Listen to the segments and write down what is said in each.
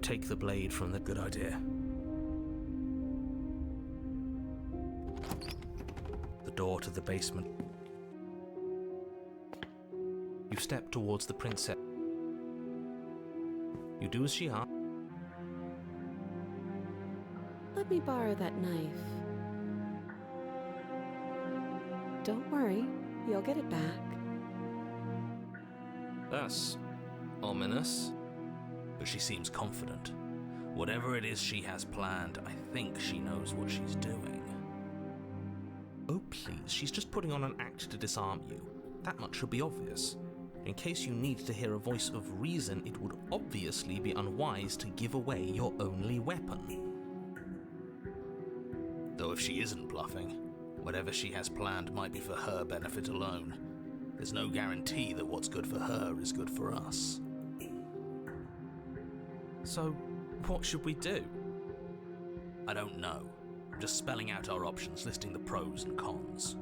take the blade from the good idea. The door to the basement. You step towards the princess. You do as she asks. Let me borrow that knife. Don't worry, you'll get it back. That's ominous. But she seems confident. Whatever it is she has planned, I think she knows what she's doing. Oh please, she's just putting on an act to disarm you. That much should be obvious. In case you need to hear a voice of reason, it would obviously be unwise to give away your only weapon. Though if she isn't bluffing, whatever she has planned might be for her benefit alone. There's no guarantee that what's good for her is good for us. So, what should we do? I don't know. I'm just spelling out our options, listing the pros and cons.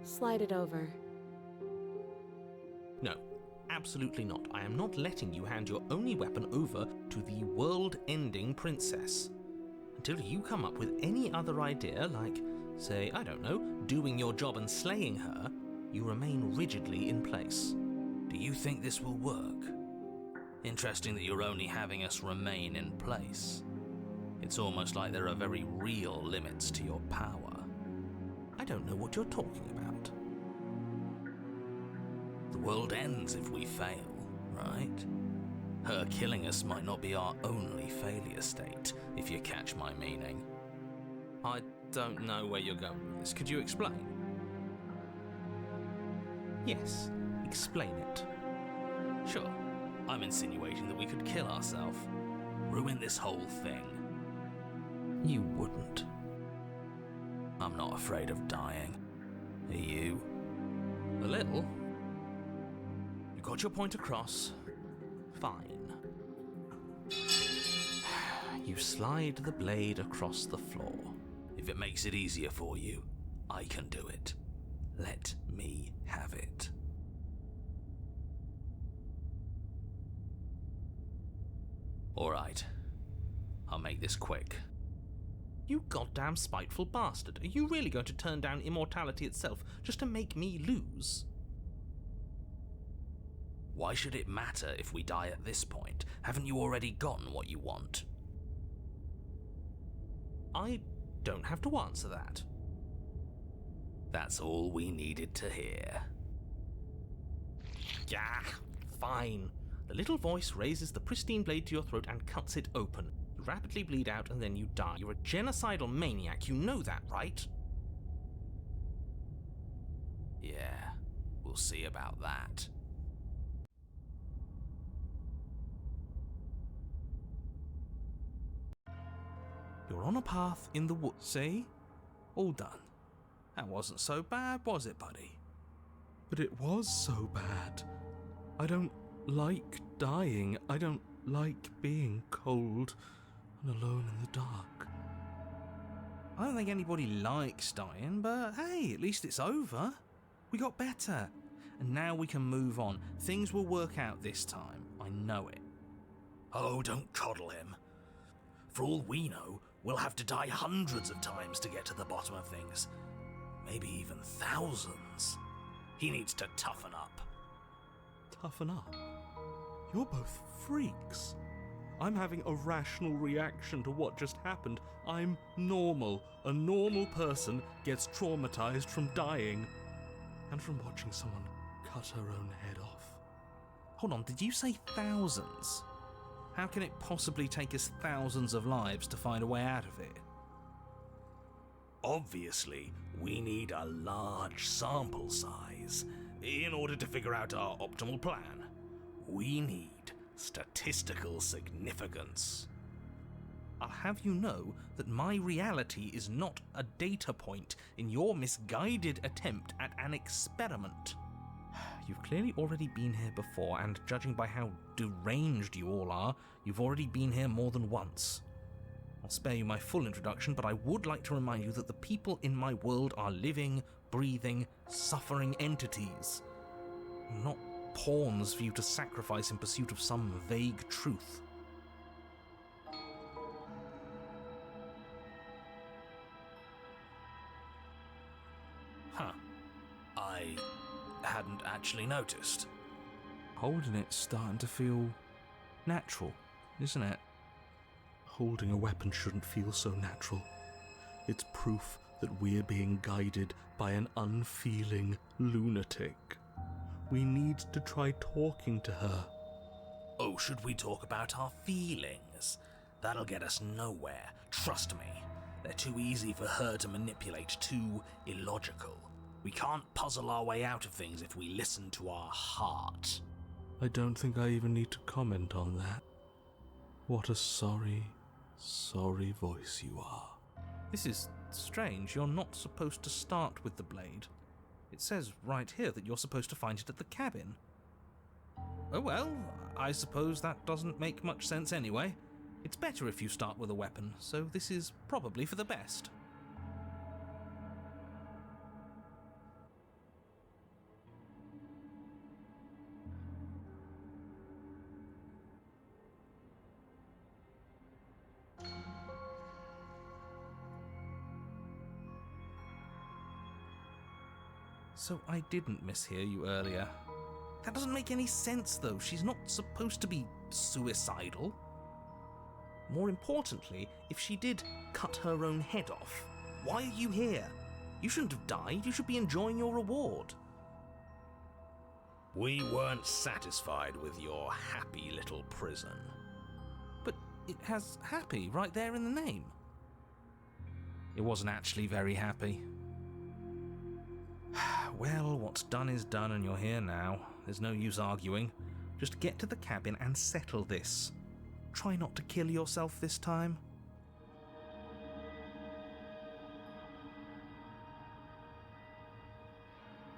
Slide it over. No, absolutely not. I am not letting you hand your only weapon over to the world-ending princess. Until you come up with any other idea, like, say, I don't know, doing your job and slaying her, you remain rigidly in place. Do you think this will work? Interesting that you're only having us remain in place. It's almost like there are very real limits to your power. I don't know what you're talking about. The world ends if we fail, right? Her killing us might not be our only failure state, if you catch my meaning. I don't know where you're going with this. Could you explain? Yes, explain it. Sure, I'm insinuating that we could kill ourselves. Ruin this whole thing. You wouldn't. I'm not afraid of dying. Are you? A little. You got your point across. Fine. You slide the blade across the floor. If it makes it easier for you, I can do it. Let me have it. Alright. I'll make this quick. You goddamn spiteful bastard. Are you really going to turn down immortality itself just to make me lose? Why should it matter if we die at this point? Haven't you already gotten what you want? I don't have to answer that. That's all we needed to hear. Yeah, fine. The little voice raises the pristine blade to your throat and cuts it open. You rapidly bleed out and then you die. You're a genocidal maniac, you know that, right? Yeah, we'll see about that. You're on a path in the woods, see? All done. That wasn't so bad, was it, buddy? But it was so bad. I don't like dying. I don't like being cold and alone in the dark. I don't think anybody likes dying, but hey, at least it's over. We got better. And now we can move on. Things will work out this time. I know it. Oh, don't coddle him. For all we know, we'll have to die hundreds of times to get to the bottom of things. Maybe even thousands. He needs to toughen up. Toughen up? You're both freaks. I'm having a rational reaction to what just happened. I'm normal. A normal person gets traumatized from dying and from watching someone cut her own head off. Hold on, did you say thousands? How can it possibly take us thousands of lives to find a way out of it? Obviously, we need a large sample size in order to figure out our optimal plan. We need statistical significance. I'll have you know that my reality is not a data point in your misguided attempt at an experiment. You've clearly already been here before, and judging by how deranged you all are, you've already been here more than once. I'll spare you my full introduction, but I would like to remind you that the people in my world are living, breathing, suffering entities. Not pawns for you to sacrifice in pursuit of some vague truth. Huh. I hadn't actually noticed. Holding it's starting to feel natural, isn't it? Holding a weapon shouldn't feel so natural. It's proof that we're being guided by an unfeeling lunatic. We need to try talking to her. Oh, should we talk about our feelings? That'll get us nowhere, trust me. They're too easy for her to manipulate, too illogical. We can't puzzle our way out of things if we listen to our heart. I don't think I even need to comment on that. What a sorry, sorry voice you are. This is strange. You're not supposed to start with the blade. It says right here that you're supposed to find it at the cabin. Oh well, I suppose that doesn't make much sense anyway. It's better if you start with a weapon, so this is probably for the best. So I didn't mishear you earlier. That doesn't make any sense, though. She's not supposed to be suicidal. More importantly, if she did cut her own head off, why are you here? You shouldn't have died. You should be enjoying your reward. We weren't satisfied with your happy little prison. But it has happy right there in the name. It wasn't actually very happy. Well, what's done is done and you're here now. There's no use arguing. Just get to the cabin and settle this. Try not to kill yourself this time.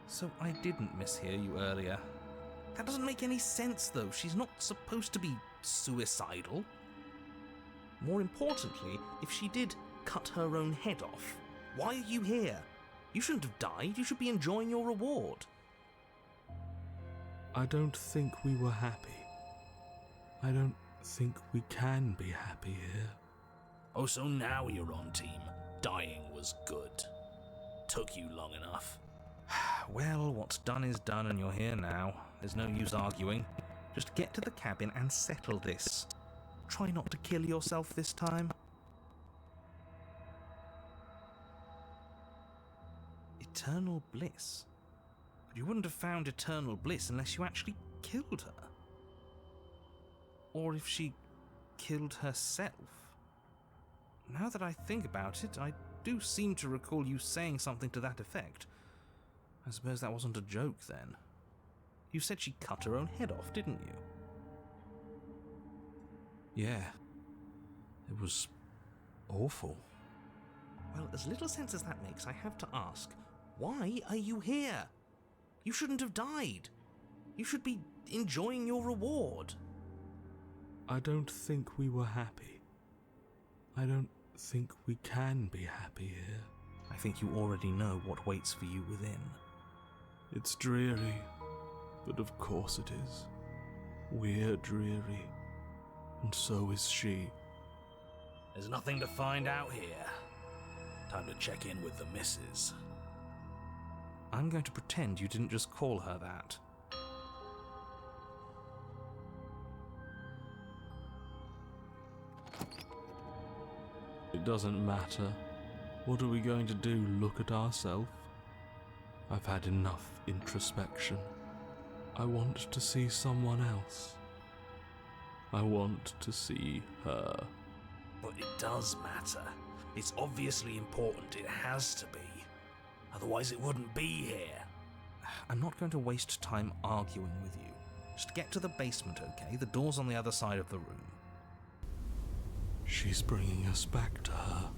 So I didn't mishear you earlier. That doesn't make any sense, though. She's not supposed to be suicidal. More importantly, if she did cut her own head off, why are you here? You shouldn't have died. You should be enjoying your reward. I don't think we were happy. I don't think we can be happy here. Oh, so now you're on team. Dying was good. Took you long enough. Well, what's done is done and you're here now. There's no use arguing. Just get to the cabin and settle this. Try not to kill yourself this time. Eternal bliss? But you wouldn't have found eternal bliss unless you actually killed her. Or if she killed herself. Now that I think about it, I do seem to recall you saying something to that effect. I suppose that wasn't a joke then. You said she cut her own head off, didn't you? Yeah. It was awful. Well, as little sense as that makes, I have to ask, why are you here? You shouldn't have died. You should be enjoying your reward. I don't think we were happy. I don't think we can be happy here. I think you already know what waits for you within. It's dreary, but of course it is. We're dreary, and so is she. There's nothing to find out here. Time to check in with the missus. I'm going to pretend you didn't just call her that. It doesn't matter. What are we going to do, look at ourselves? I've had enough introspection. I want to see someone else. I want to see her. But it does matter. It's obviously important. It has to be. Otherwise it wouldn't be here. I'm not going to waste time arguing with you. Just get to the basement, okay? The door's on the other side of the room. She's bringing us back to her.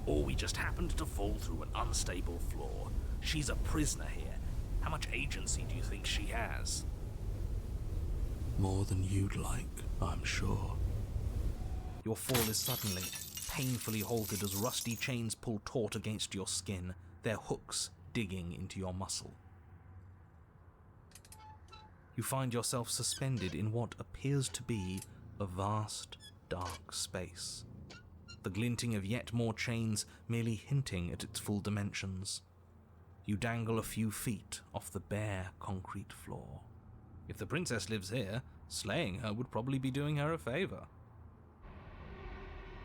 Or we just happened to fall through an unstable floor. She's a prisoner here. How much agency do you think she has? More than you'd like, I'm sure. Your fall is suddenly, painfully halted as rusty chains pull taut against your skin, their hooks digging into your muscle. You find yourself suspended in what appears to be a vast, dark space. The glinting of yet more chains merely hinting at its full dimensions. You dangle a few feet off the bare concrete floor. If the princess lives here, slaying her would probably be doing her a favor.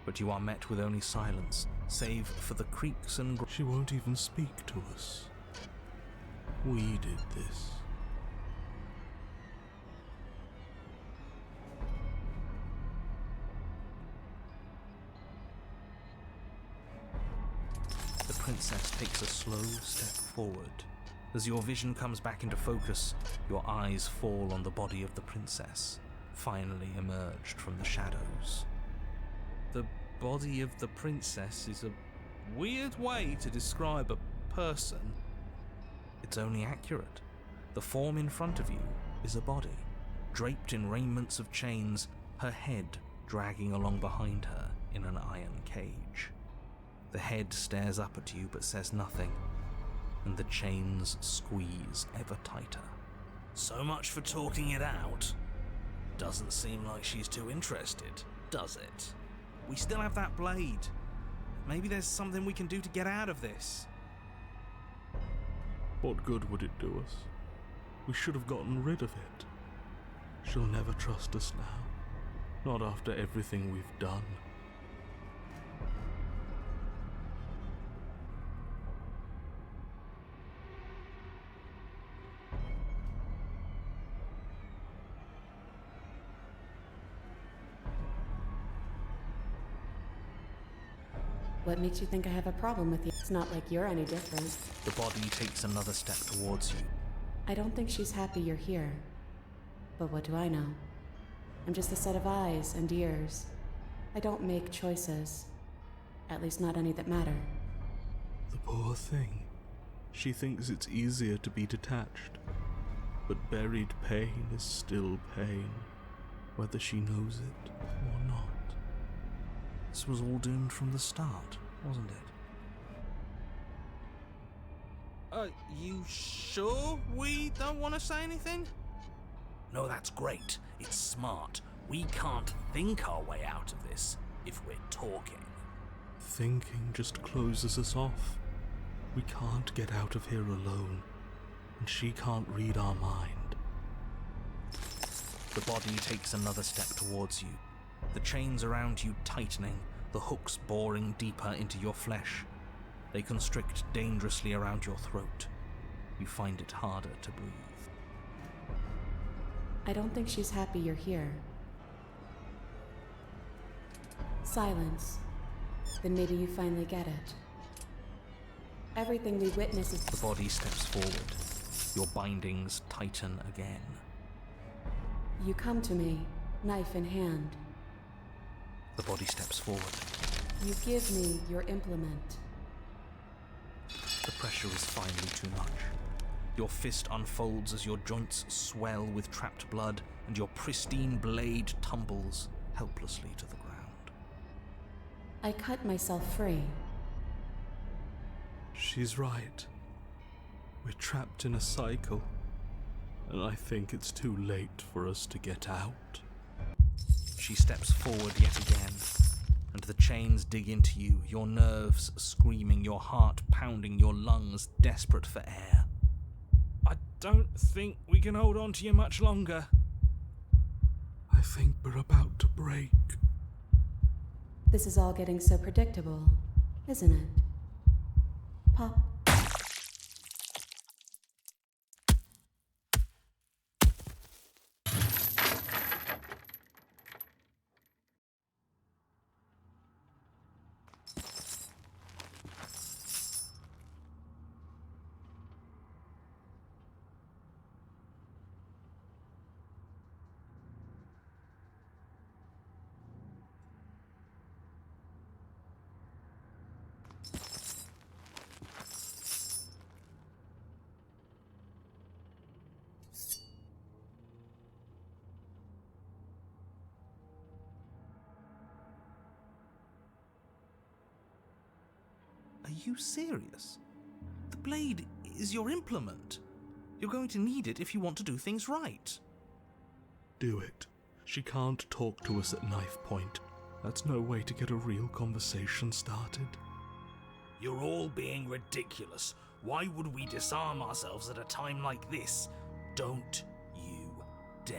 But you are met with only silence, save for the creaks and... She won't even speak to us. We did this. The princess takes a slow step forward. As your vision comes back into focus, your eyes fall on the body of the princess, finally emerged from the shadows. The body of the princess is a weird way to describe a person. It's only accurate. The form in front of you is a body, draped in raiments of chains, her head dragging along behind her in an iron cage. The head stares up at you but says nothing, and the chains squeeze ever tighter. So much for talking it out. Doesn't seem like she's too interested, does it? We still have that blade. Maybe there's something we can do to get out of this. What good would it do us? We should have gotten rid of it. She'll never trust us now. Not after everything we've done. What makes you think I have a problem with you? It's not like you're any different. The body takes another step towards you. I don't think she's happy you're here. But what do I know? I'm just a set of eyes and ears. I don't make choices. At least not any that matter. The poor thing. She thinks it's easier to be detached. But buried pain is still pain, whether she knows it or not. This was all doomed from the start, wasn't it? You sure we don't want to say anything? No, that's great. It's smart. We can't think our way out of this if we're talking. Thinking just closes us off. We can't get out of here alone, and she can't read our mind. The body takes another step towards you, the chains around you tightening, the hooks boring deeper into your flesh. They constrict dangerously around your throat. You find it harder to breathe. I don't think she's happy you're here. Silence. Then maybe you finally get it. Everything we witness is... The body steps forward. Your bindings tighten again. You come to me, knife in hand. The body steps forward. You give me your implement. The pressure is finally too much. Your fist unfolds as your joints swell with trapped blood, and your pristine blade tumbles helplessly to the ground. I cut myself free. She's right. We're trapped in a cycle, and I think it's too late for us to get out. She steps forward yet again, and the chains dig into you, your nerves screaming, your heart pounding, your lungs desperate for air. I don't think we can hold on to you much longer. I think we're about to break. This is all getting so predictable, isn't it? Pop. Are you serious? The blade is your implement. You're going to need it if you want to do things right. Do it. She can't talk to us at knife point. That's no way to get a real conversation started. You're all being ridiculous. Why would we disarm ourselves at a time like this? Don't you dare.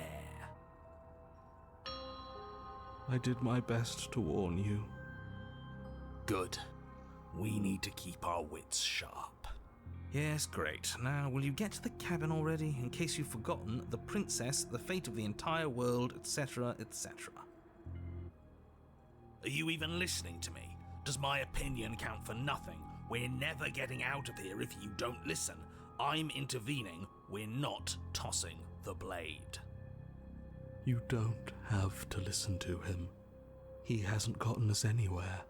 I did my best to warn you. Good. We need to keep our wits sharp. Yes, great. Now, will you get to the cabin already? In case you've forgotten, the princess, the fate of the entire world, etc., etc. Are you even listening to me? Does my opinion count for nothing? We're never getting out of here if you don't listen. I'm intervening. We're not tossing the blade. You don't have to listen to him. He hasn't gotten us anywhere.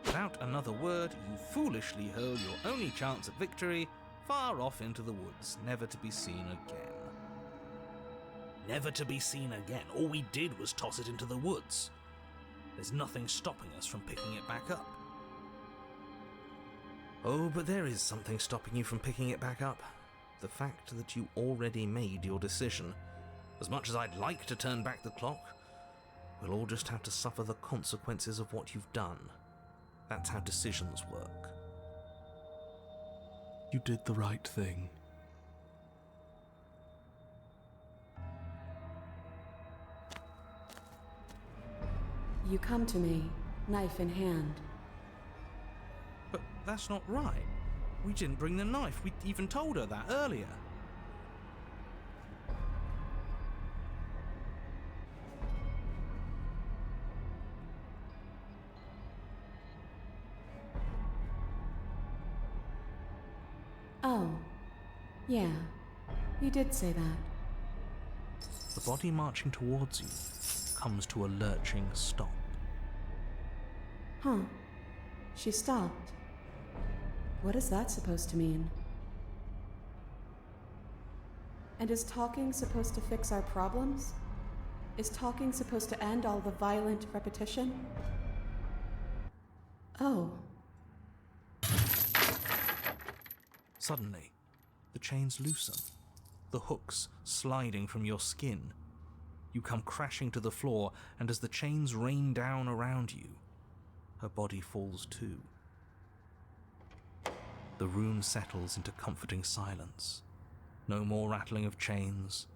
Without another word, you foolishly hurl your only chance at victory far off into the woods, never to be seen again. Never to be seen again? All we did was toss it into the woods. There's nothing stopping us from picking it back up. Oh, but there is something stopping you from picking it back up. The fact that you already made your decision. As much as I'd like to turn back the clock, we'll all just have to suffer the consequences of what you've done. That's how decisions work. You did the right thing. You come to me, knife in hand. But that's not right. We didn't bring the knife. We even told her that earlier. Oh, yeah, you did say that. The body marching towards you comes to a lurching stop. Huh. She stopped. What is that supposed to mean? And is talking supposed to fix our problems? Is talking supposed to end all the violent repetition? Oh. Suddenly, the chains loosen, the hooks sliding from your skin. You come crashing to the floor, and as the chains rain down around you, her body falls too. The room settles into comforting silence. No more rattling of chains,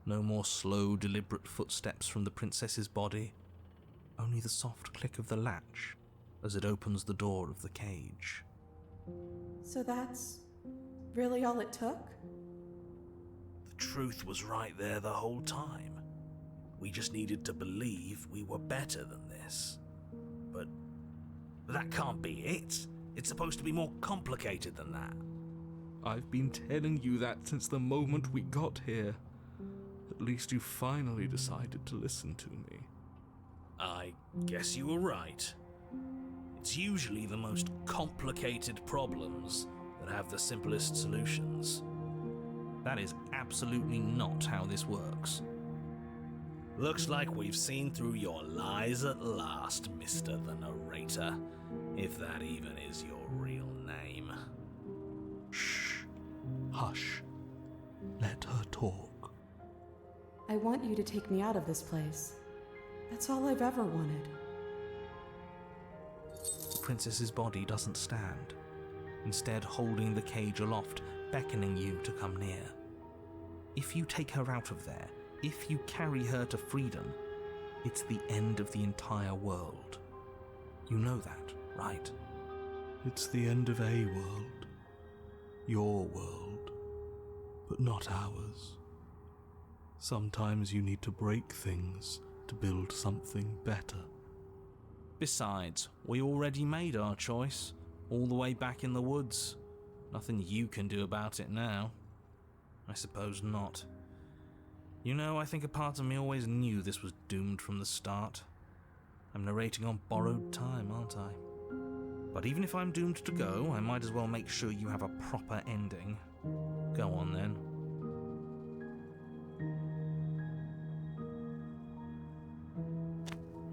no more slow, deliberate footsteps from the princess's body, only the soft click of the latch as it opens the door of the cage. So that's really all it took? The truth was right there the whole time. We just needed to believe we were better than this. But that can't be it. It's supposed to be more complicated than that. I've been telling you that since the moment we got here. At least you finally decided to listen to me. I guess you were right. It's usually the most complicated problems that have the simplest solutions. That is absolutely not how this works. Looks like we've seen through your lies at last, Mr. the Narrator, if that even is your real name. Shh. Hush. Let her talk. I want you to take me out of this place. That's all I've ever wanted. The princess's body doesn't stand, instead holding the cage aloft, beckoning you to come near. If you take her out of there, if you carry her to freedom, it's the end of the entire world. You know that, right? It's the end of a world. Your world. But not ours. Sometimes you need to break things to build something better. Besides, we already made our choice, all the way back in the woods. Nothing you can do about it now. I suppose not. You know, I think a part of me always knew this was doomed from the start. I'm narrating on borrowed time, aren't I? But even if I'm doomed to go, I might as well make sure you have a proper ending. Go on then.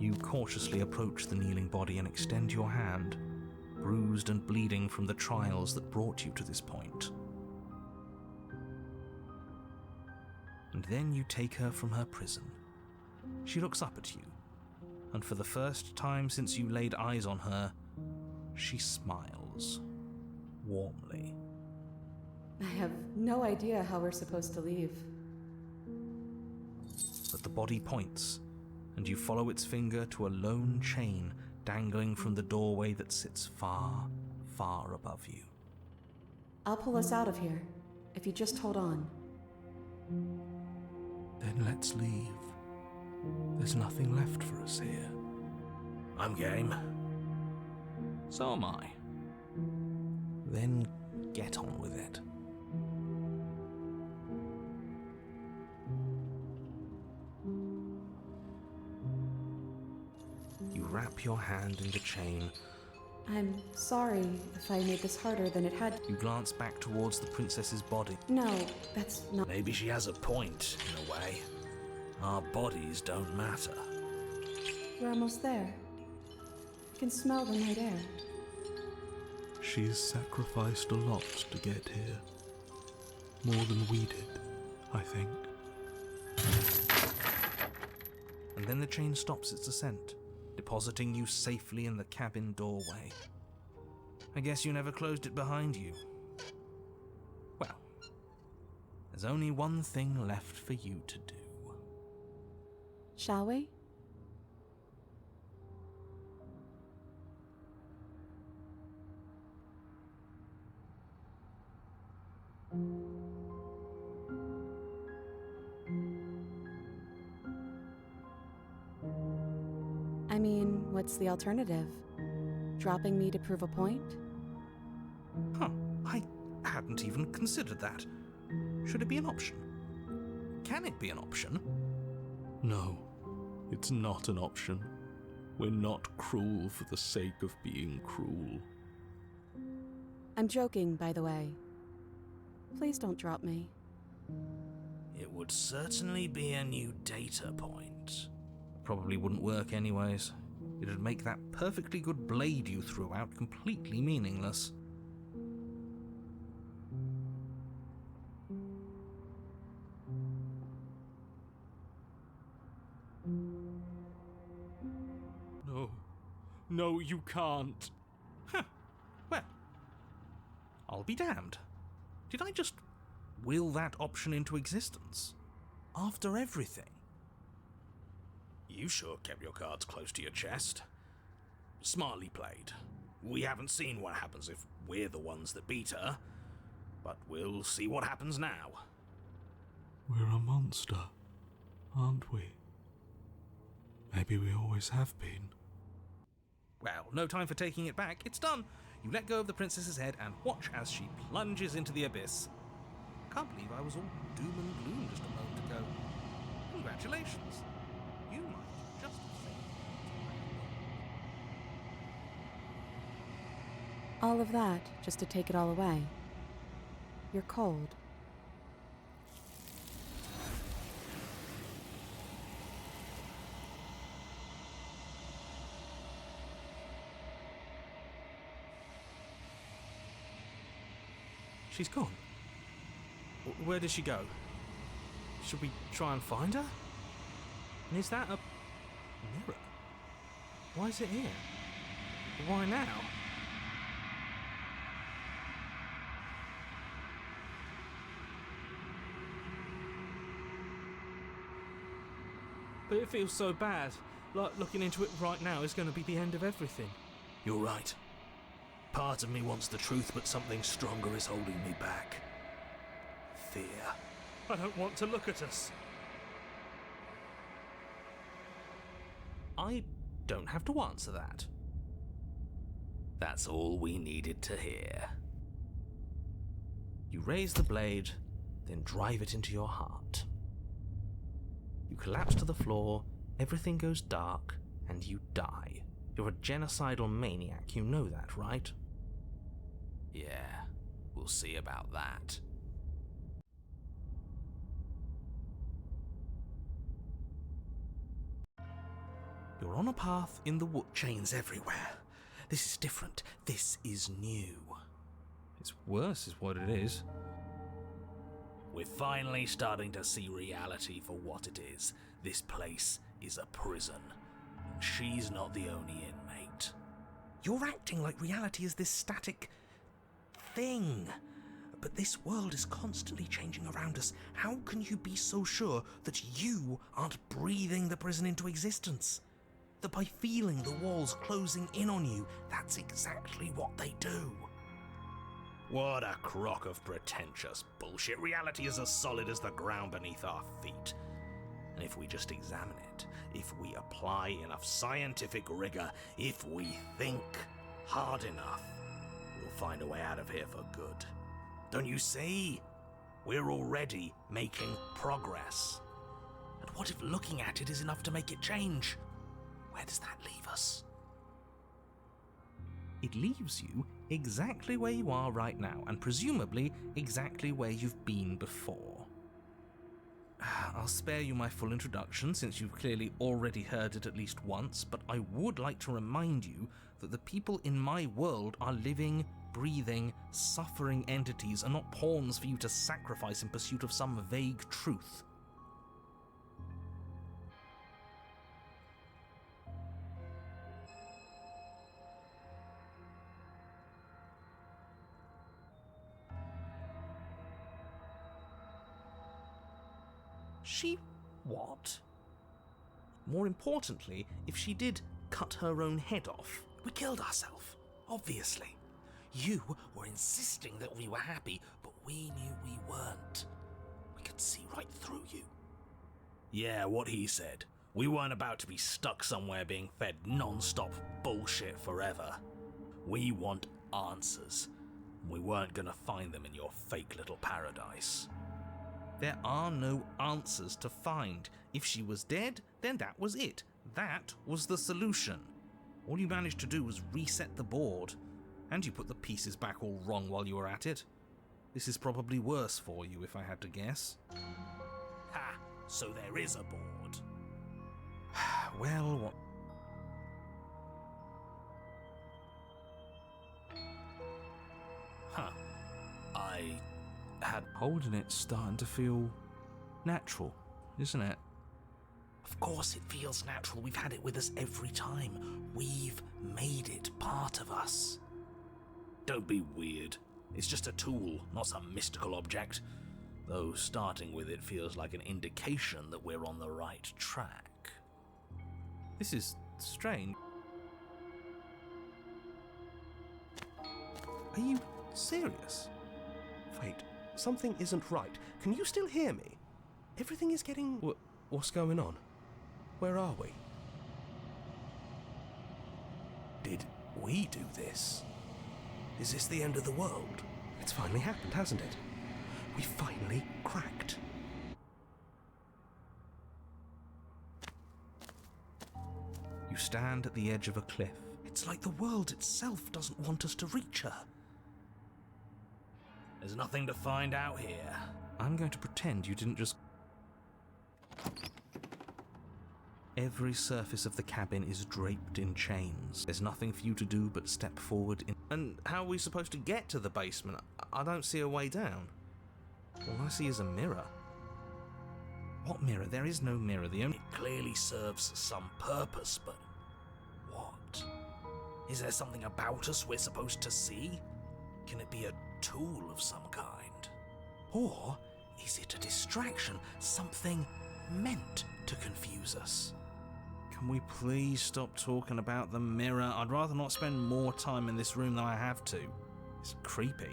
You cautiously approach the kneeling body and extend your hand, bruised and bleeding from the trials that brought you to this point. And then you take her from her prison. She looks up at you, and for the first time since you laid eyes on her, she smiles warmly. I have no idea how we're supposed to leave. But the body points, and you follow its finger to a lone chain dangling from the doorway that sits far, far above you. I'll pull us out of here, if you just hold on. Then let's leave. There's nothing left for us here. I'm game. So am I. Then get on with it. You wrap your hand in the chain. I'm sorry if I made this harder than it had. You glance back towards the princess's body. No, that's not. Maybe she has a point, in a way. Our bodies don't matter. We're almost there. I can smell the night air. She's sacrificed a lot to get here. More than we did, I think. And then the chain stops its ascent, depositing you safely in the cabin doorway. I guess you never closed it behind you. Well, there's only one thing left for you to do. Shall we? I mean, what's the alternative? Dropping me to prove a point? Huh, I hadn't even considered that. Should it be an option? Can it be an option? No, it's not an option. We're not cruel for the sake of being cruel. I'm joking, by the way. Please don't drop me. It would certainly be a new data point. Probably wouldn't work anyways. It'd make that perfectly good blade you threw out completely meaningless. No, you can't. Huh. Well, I'll be damned. Did I just will that option into existence? After everything? You sure kept your cards close to your chest. Smartly played. We haven't seen what happens if we're the ones that beat her, but we'll see what happens now. We're a monster, aren't we? Maybe we always have been. Well, no time for taking it back. It's done. You let go of the princess's head and watch as she plunges into the abyss. Can't believe I was all doom and gloom just a moment ago. Congratulations. You might just have saved All of that just to take it all away. You're cold. She's gone. Where did she go? Should we try and find her? And is that a mirror? Why is it here? Why now? But it feels so bad. Like looking into it right now is going to be the end of everything. You're right. Part of me wants the truth, but something stronger is holding me back. Fear. I don't want to look at us. I don't have to answer that. That's all we needed to hear. You raise the blade, then drive it into your heart. You collapse to the floor, everything goes dark, and you die. You're a genocidal maniac, you know that, right? Yeah, we'll see about that. You're on a path in the wood. Chains everywhere. This is different. This is new. It's worse is what it is. We're finally starting to see reality for what it is. This place is a prison, and she's not the only inmate. You're acting like reality is this static thing. But this world is constantly changing around us. How can you be so sure that you aren't breathing the prison into existence? That by feeling the walls closing in on you, that's exactly what they do. What a crock of pretentious bullshit. Reality is as solid as the ground beneath our feet. And if we just examine it, if we apply enough scientific rigor, if we think hard enough, we'll find a way out of here for good. Don't you see? We're already making progress. And what if looking at it is enough to make it change? Where does that leave us? It leaves you exactly where you are right now, and presumably exactly where you've been before. I'll spare you my full introduction, since you've clearly already heard it at least once, but I would like to remind you that the people in my world are living, breathing, suffering entities, and not pawns for you to sacrifice in pursuit of some vague truth. She what? More importantly, if she did cut her own head off, we killed ourselves, obviously. You were insisting that we were happy, but we knew we weren't. We could see right through you. Yeah, what he said. We weren't about to be stuck somewhere being fed non-stop bullshit forever. We want answers. We weren't gonna find them in your fake little paradise. There are no answers to find. If she was dead, then that was it. That was the solution. All you managed to do was reset the board. And you put the pieces back all wrong while you were at it. This is probably worse for you, if I had to guess. Ha! So there is a board. Well, what? Huh. I had... Holding it's starting to feel natural, isn't it? Of course it feels natural. We've had it with us every time. We've made it part of us. Don't be weird. It's just a tool, not some mystical object. Though starting with it feels like an indication that we're on the right track. This is strange. Are you serious? Wait, something isn't right. Can you still hear me? Everything is getting... What's going on? Where are we? Did we do this? Is this the end of the world? It's finally happened, hasn't it? We finally cracked. You stand at the edge of a cliff. It's like the world itself doesn't want us to reach her. There's nothing to find out here. I'm going to pretend you didn't just... Every surface of the cabin is draped in chains. There's nothing for you to do but step forward in... And how are we supposed to get to the basement? I don't see a way down. All I see is a mirror. What mirror? There is no mirror. It clearly serves some purpose, but what? Is there something about us we're supposed to see? Can it be a tool of some kind? Or is it a distraction? Something meant to confuse us? Can we please stop talking about the mirror? I'd rather not spend more time in this room than I have to. It's creepy.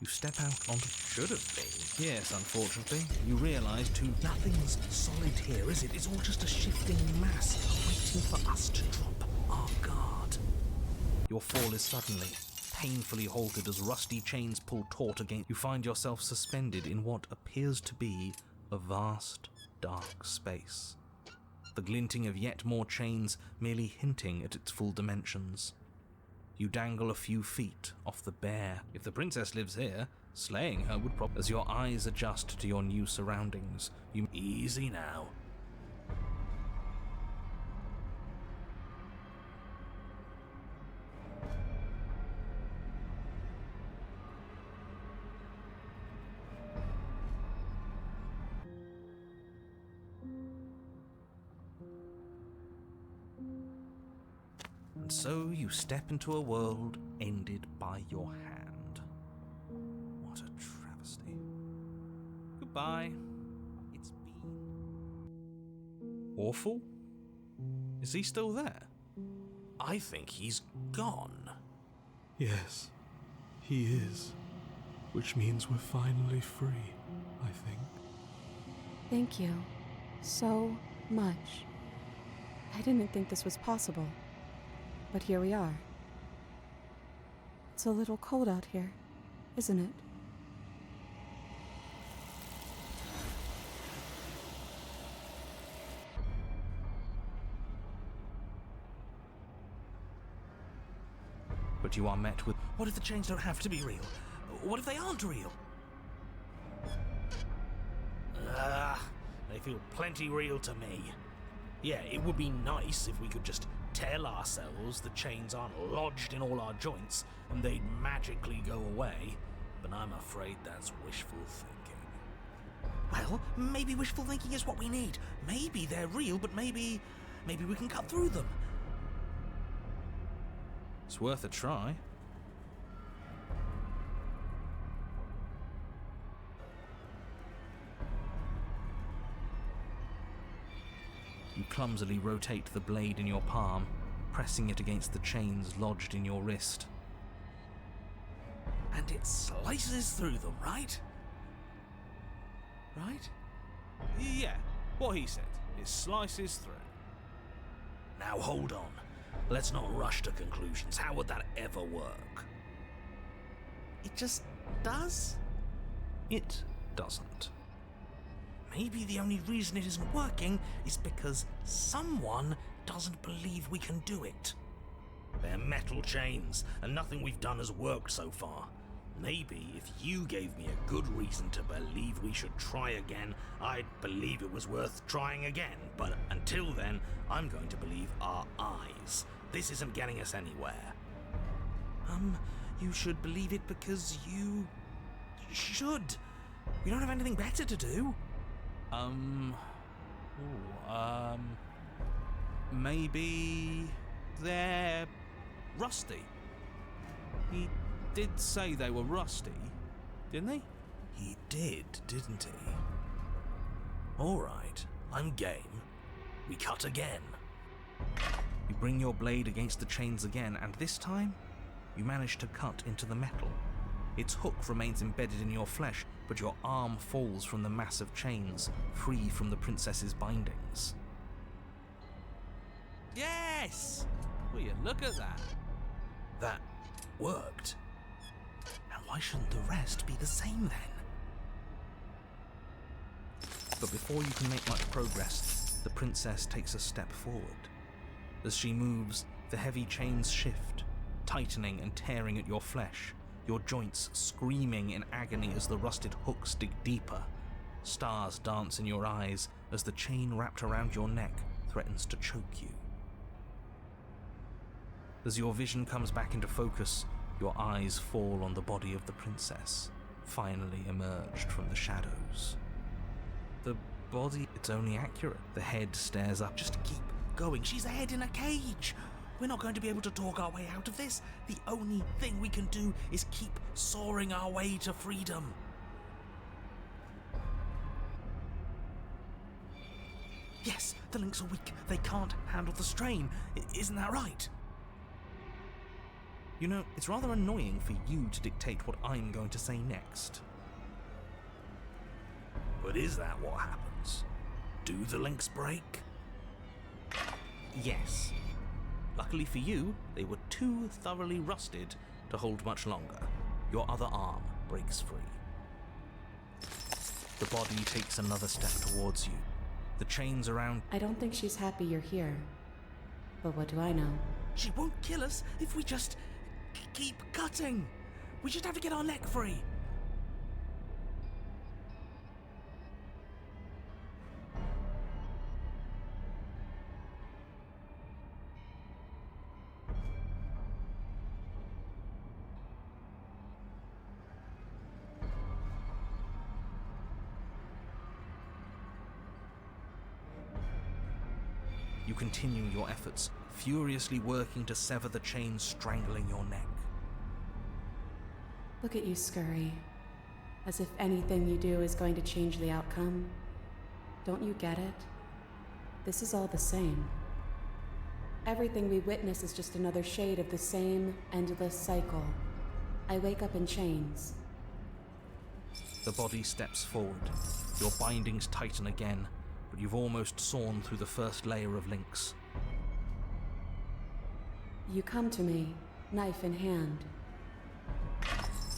You step out onto... Should have been. Yes, unfortunately. You realise, too, nothing's solid here, is it? It's all just a shifting mass waiting for us to drop our guard. Your fall is suddenly, painfully halted as rusty chains pull taut against you. Find yourself suspended in what appears to be a vast, dark space. The glinting of yet more chains merely hinting at its full dimensions. You dangle a few feet off the bare. If the princess lives here, Slaying her would probably... As your eyes adjust to your new surroundings, you... Easy now. And so you step into a world ended by your hand. What a travesty. Goodbye. It's been... Awful? Is he still there? I think he's gone. Yes, he is. Which means we're finally free, I think. Thank you so much. I didn't think this was possible, but here we are. It's a little cold out here, isn't it? But you are met with... What if the chains don't have to be real? What if they aren't real? They feel plenty real to me. Yeah, it would be nice if we could just tell ourselves the chains aren't lodged in all our joints and they'd magically go away, but I'm afraid that's wishful thinking. Well, maybe wishful thinking is what we need. Maybe they're real, but maybe we can cut through them. It's worth a try. You clumsily rotate the blade in your palm, pressing it against the chains lodged in your wrist. And it slices through them, right? Right? Yeah, what he said. It slices through. Now hold on. Let's not rush to conclusions. How would that ever work? It just does? It doesn't. Maybe the only reason it isn't working is because someone doesn't believe we can do it. They're metal chains, and nothing we've done has worked so far. Maybe if you gave me a good reason to believe we should try again, I'd believe it was worth trying again. But until then, I'm going to believe our eyes. This isn't getting us anywhere. You should believe it because you should. You don't have anything better to do. Maybe they're rusty. He did say they were rusty, didn't he? He did, didn't he? All right, I'm game. We cut again. You bring your blade against the chains again, and this time, you manage to cut into the metal. Its hook remains embedded in your flesh, but your arm falls from the mass of chains, free from the princess's bindings. Yes! Will you look at that? That worked. And why shouldn't the rest be the same then? But before you can make much progress, the princess takes a step forward. As she moves, the heavy chains shift, tightening and tearing at your flesh, your joints screaming in agony as the rusted hooks dig deeper. Stars dance in your eyes as the chain wrapped around your neck threatens to choke you. As your vision comes back into focus, your eyes fall on the body of the princess, finally emerged from the shadows. The body, it's only accurate. The head stares up. Just keep going. She's a head in a cage. We're not going to be able to talk our way out of this. The only thing we can do is keep soaring our way to freedom. Yes, the links are weak. They can't handle the strain. Isn't that right? You know, it's rather annoying for you to dictate what I'm going to say next. But is that what happens? Do the links break? Yes. Luckily for you, they were too thoroughly rusted to hold much longer. Your other arm breaks free. The body takes another step towards you. The chains around... I don't think she's happy you're here. But what do I know? She won't kill us if we just keep cutting. We just have to get our neck free. You continue your efforts, furiously working to sever the chains strangling your neck. Look at you scurry, as if anything you do is going to change the outcome. Don't you get it? This is all the same. Everything we witness is just another shade of the same endless cycle. I wake up in chains. The body steps forward. Your bindings tighten again, but you've almost sawn through the first layer of links. You come to me, knife in hand.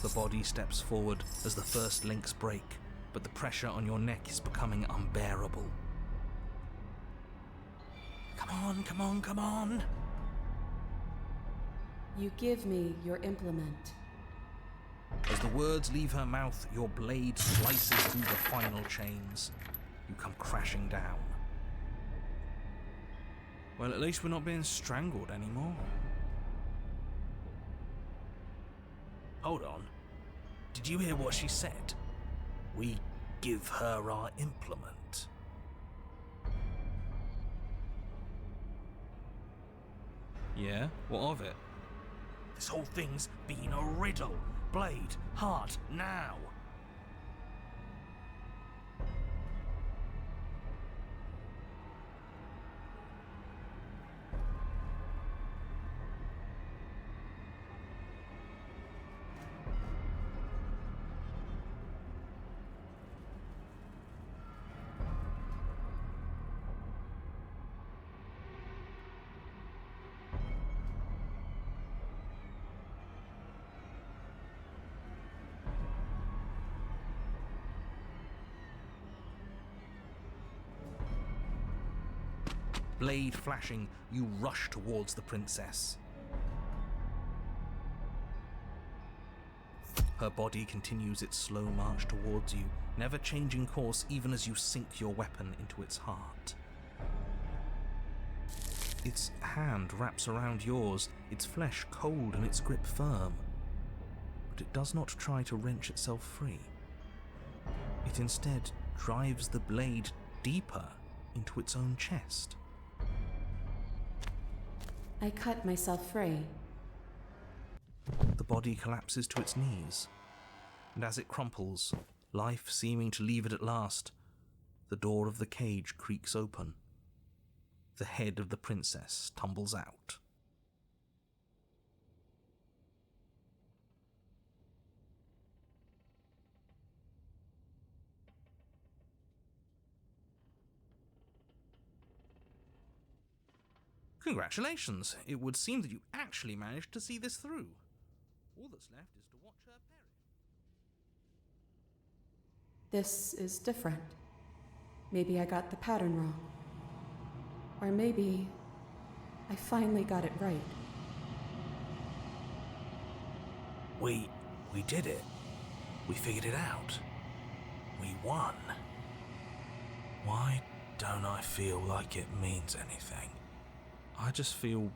The body steps forward as the first links break, but the pressure on your neck is becoming unbearable. Come on, come on, come on! You give me your implement. As the words leave her mouth, your blade slices through the final chains. You come crashing down. Well, at least we're not being strangled anymore. Hold on. Did you hear what she said? We give her our implement. Yeah? What of it? This whole thing's been a riddle. Blade, heart, now. Blade flashing, you rush towards the princess. Her body continues its slow march towards you, never changing course even as you sink your weapon into its heart. Its hand wraps around yours, its flesh cold and its grip firm. But it does not try to wrench itself free. It instead drives the blade deeper into its own chest. I cut myself free. The body collapses to its knees, and as it crumples, life seeming to leave it at last, the door of the cage creaks open. The head of the princess tumbles out. Congratulations! It would seem that you actually managed to see this through. All that's left is to watch her perish. This is different. Maybe I got the pattern wrong. Or maybe I finally got it right. We did it. We figured it out. We won. Why don't I feel like it means anything? I just feel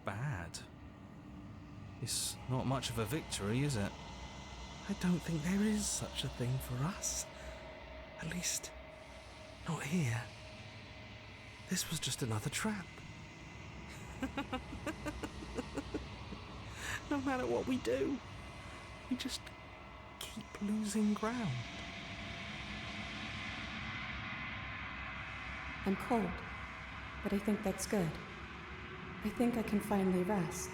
bad. It's not much of a victory, is it? I don't think there is such a thing for us. At least, not here. This was just another trap. No matter what we do, we just keep losing ground. I'm cold, but I think that's good. I think I can finally rest.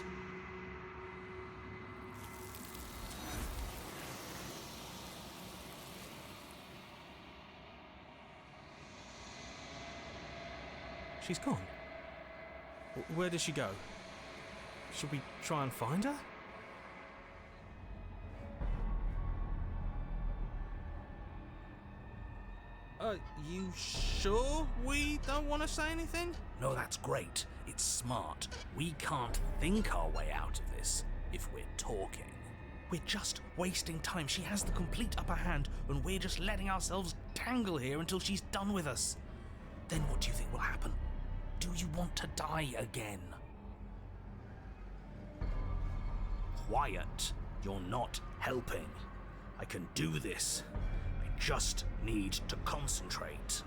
She's gone. Where did she go? Should we try and find her? You sure we don't want to say anything? No, that's great. It's smart. We can't think our way out of this if we're talking. We're just wasting time. She has the complete upper hand, and we're just letting ourselves tangle here until she's done with us. Then what do you think will happen? Do you want to die again? Quiet. You're not helping. I can do this. I just need to concentrate.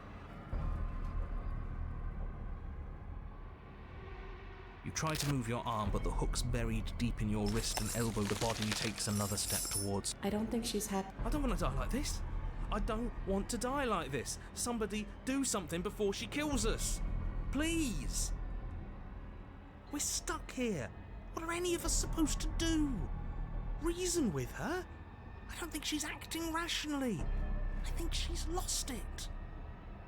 try to move your arm, but the hook's buried deep in your wrist and elbow. The body takes another step towards. I don't think she's happy. I don't want to die like this. I don't want to die like this. Somebody do something before she kills us. Please. We're stuck here. What are any of us supposed to do? Reason with her? I don't think she's acting rationally. I think she's lost it.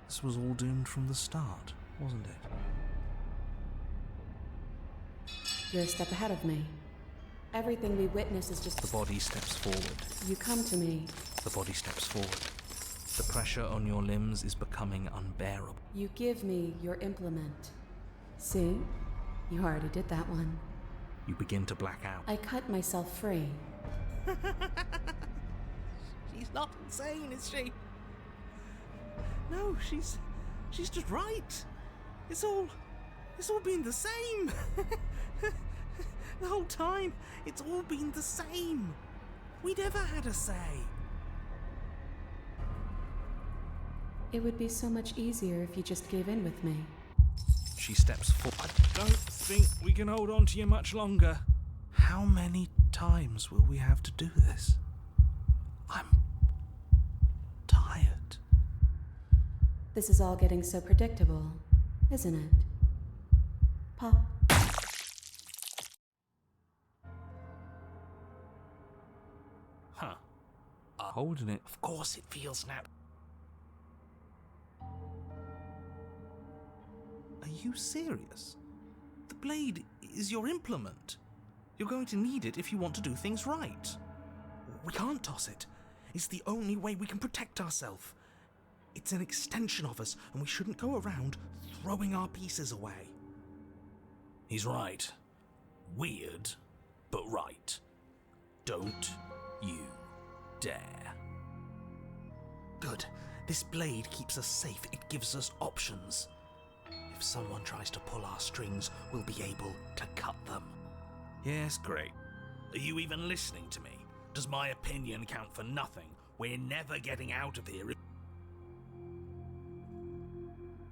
This was all doomed from the start, wasn't it? You're a step ahead of me. Everything we witness is just... The body steps forward. You come to me. The body steps forward. The pressure on your limbs is becoming unbearable. You give me your implement. See? You already did that one. You begin to black out. I cut myself free. She's not insane, is she? No, she's just right. It's all been the same. The whole time, it's all been the same. We never had a say. It would be so much easier if you just gave in with me. She steps forward. I don't think we can hold on to you much longer. How many times will we have to do this? I'm tired. This is all getting so predictable, isn't it? Pop. Huh. Holding it. Of course it feels snap. Are you serious? The blade is your implement. You're going to need it if you want to do things right. We can't toss it. It's the only way we can protect ourselves. It's an extension of us, and we shouldn't go around throwing our pieces away. He's right. Weird, but right. Don't you dare. Good. This blade keeps us safe. It gives us options. If someone tries to pull our strings, we'll be able to cut them. Yes, great. Are you even listening to me? Does my opinion count for nothing? We're never getting out of here.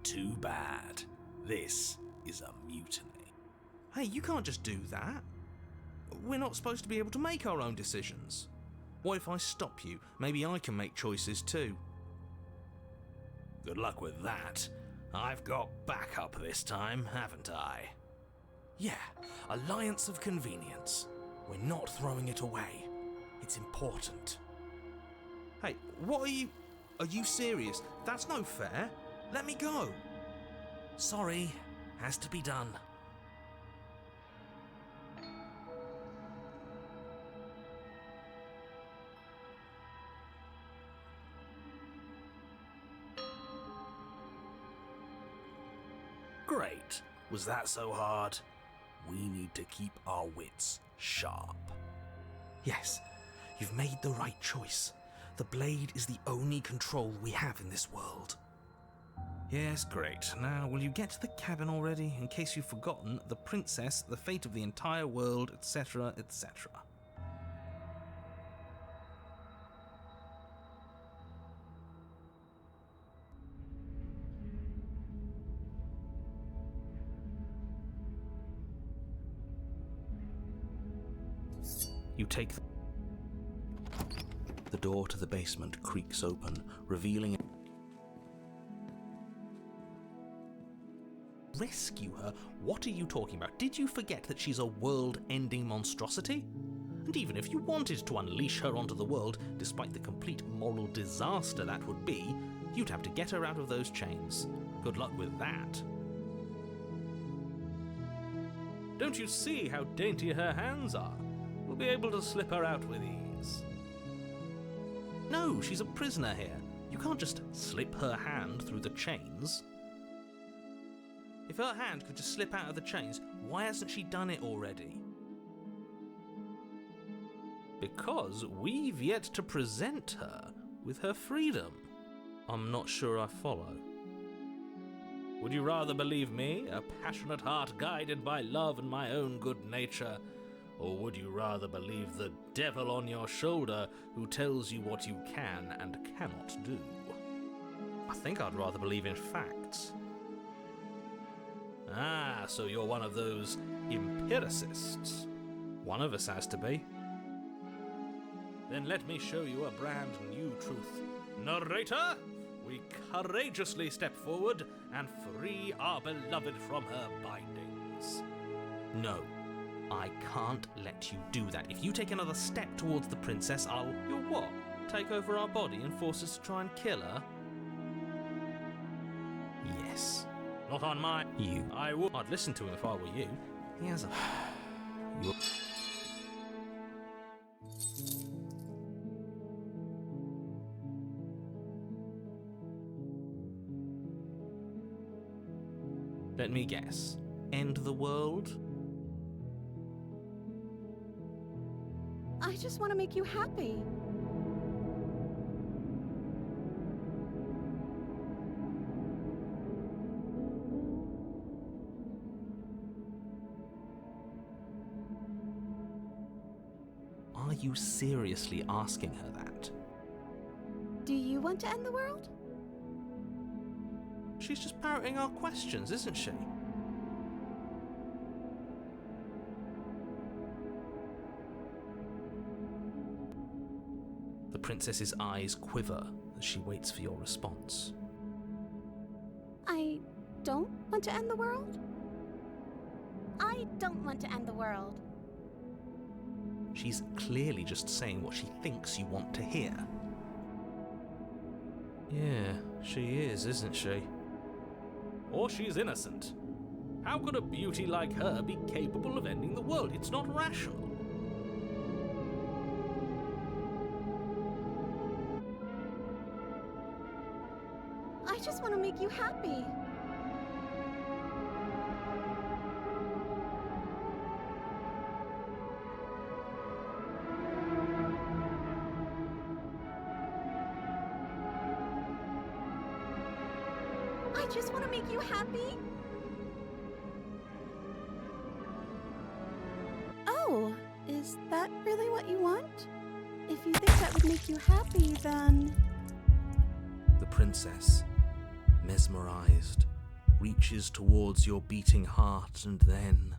Too bad. This is a mutiny. Hey, you can't just do that. We're not supposed to be able to make our own decisions. What if I stop you? Maybe I can make choices too. Good luck with that. I've got backup this time, haven't I? Yeah, alliance of convenience. We're not throwing it away. It's important. Hey, what are you... Are you serious? That's no fair. Let me go. Sorry, has to be done. Great. Was that so hard? We need to keep our wits sharp. Yes, you've made the right choice. The blade is the only control we have in this world. Yes, great. Now, will you get to the cabin already? In case you've forgotten, the princess, the fate of the entire world, etc., etc. You take the door to the basement creaks open, revealing... Rescue her? What are you talking about? Did you forget that she's a world-ending monstrosity? And even if you wanted to unleash her onto the world, despite the complete moral disaster that would be, you'd have to get her out of those chains. Good luck with that. Don't you see how dainty her hands are? We'll be able to slip her out with ease. No, she's a prisoner here. You can't just slip her hand through the chains. If her hand could just slip out of the chains, why hasn't she done it already? Because we've yet to present her with her freedom. I'm not sure I follow. Would you rather believe me, a passionate heart guided by love and my own good nature, or would you rather believe the devil on your shoulder who tells you what you can and cannot do? I think I'd rather believe in facts. Ah, so you're one of those empiricists. One of us has to be. Then let me show you a brand new truth. Narrator, we courageously step forward and free our beloved from her bindings. No, I can't let you do that. If you take another step towards the princess, You'll what? Take over our body and force us to try and kill her? Yes. Not on my... You. I would. I'd listen to him if I were you. He has a... You're... Let me guess. End the world? I just want to make you happy. Are you seriously asking her that? Do you want to end the world? She's just parroting our questions, isn't she? The princess's eyes quiver as she waits for your response. I don't want to end the world? I don't want to end the world. She's clearly just saying what she thinks you want to hear. Yeah, she is, isn't she? Or she's innocent. How could a beauty like her be capable of ending the world? It's not rational. I just want to make you happy. I just want to make you happy. Oh, is that really what you want? If you think that would make you happy, then... The princess, mesmerized, reaches towards your beating heart and then...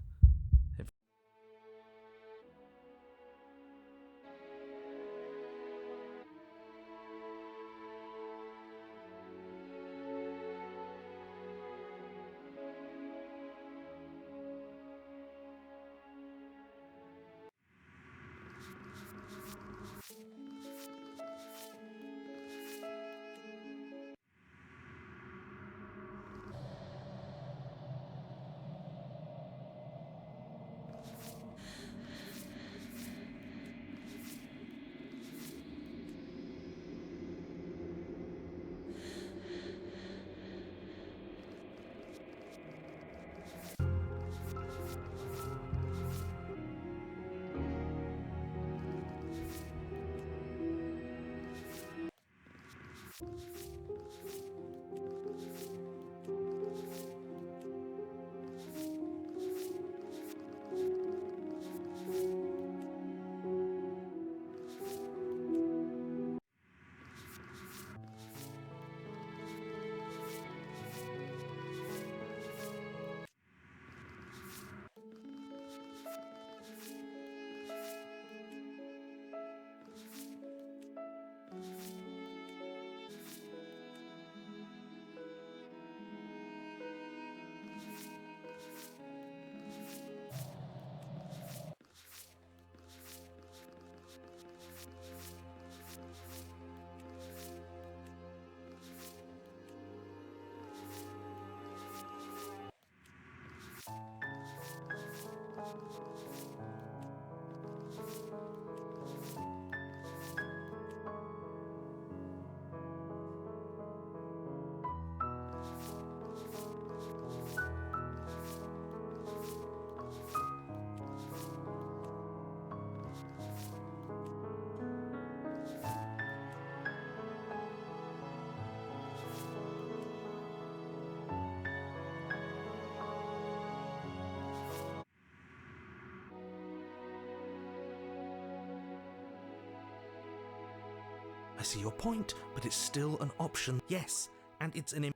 I see your point, but it's still an option. Yes, and it's an...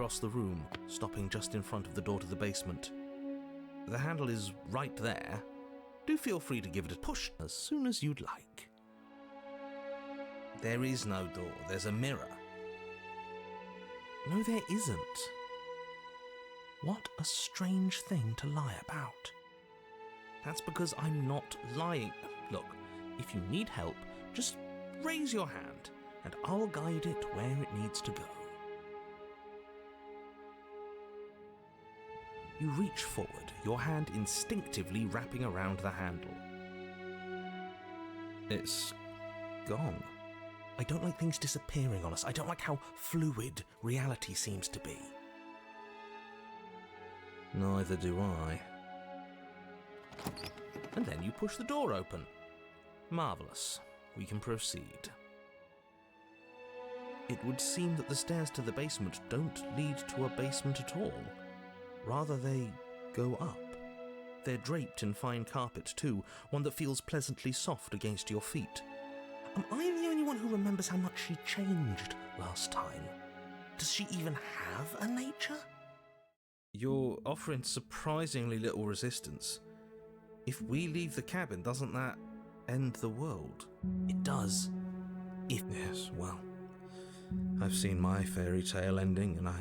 across the room, stopping just in front of the door to the basement. The handle is right there. Do feel free to give it a push as soon as you'd like. There is no door, there's a mirror. No, there isn't. What a strange thing to lie about. That's because I'm not lying. Look, if you need help, just raise your hand, and I'll guide it where it needs to go. You reach forward, your hand instinctively wrapping around the handle. It's gone. I don't like things disappearing on us. I don't like how fluid reality seems to be. Neither do I. And then you push the door open. Marvellous. We can proceed. It would seem that the stairs to the basement don't lead to a basement at all. Rather, they go up. They're draped in fine carpet, too, one that feels pleasantly soft against your feet. Am I the only one who remembers how much she changed last time? Does she even have a nature? You're offering surprisingly little resistance. If we leave the cabin, doesn't that end the world? It does. Yes, well, I've seen my fairy tale ending, and I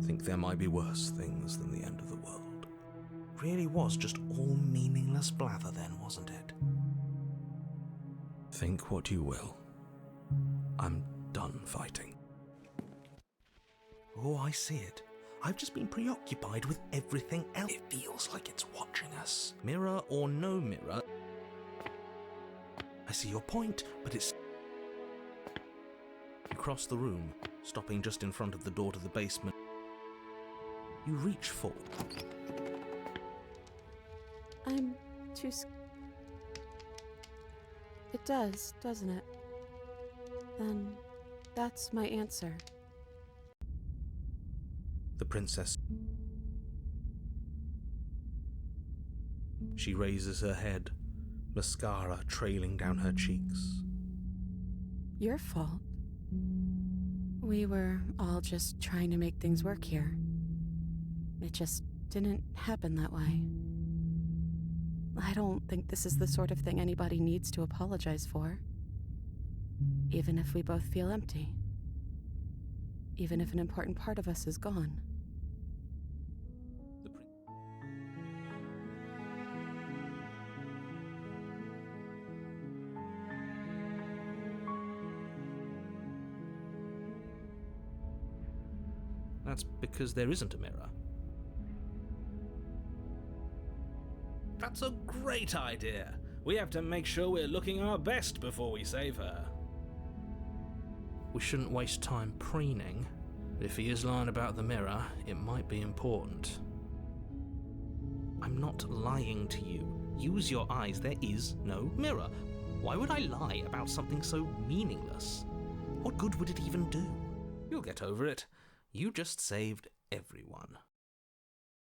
think there might be worse things than the end of the world. Really was just all meaningless blather then, wasn't it? Think what you will. I'm done fighting. Oh, I see it. I've just been preoccupied with everything else. It feels like it's watching us. Mirror or no mirror. I see your point, but it's... Across the room, stopping just in front of the door to the basement. You reach forward. I'm too It does, doesn't it? Then that's my answer. The princess. She raises her head, mascara trailing down her cheeks. Your fault. We were all just trying to make things work here. It just didn't happen that way. I don't think this is the sort of thing anybody needs to apologize for. Even if we both feel empty. Even if an important part of us is gone. That's because there isn't a mirror. That's a great idea. We have to make sure we're looking our best before we save her. We shouldn't waste time preening. If he is lying about the mirror, it might be important. I'm not lying to you. Use your eyes. There is no mirror. Why would I lie about something so meaningless? What good would it even do? You'll get over it. You just saved everyone.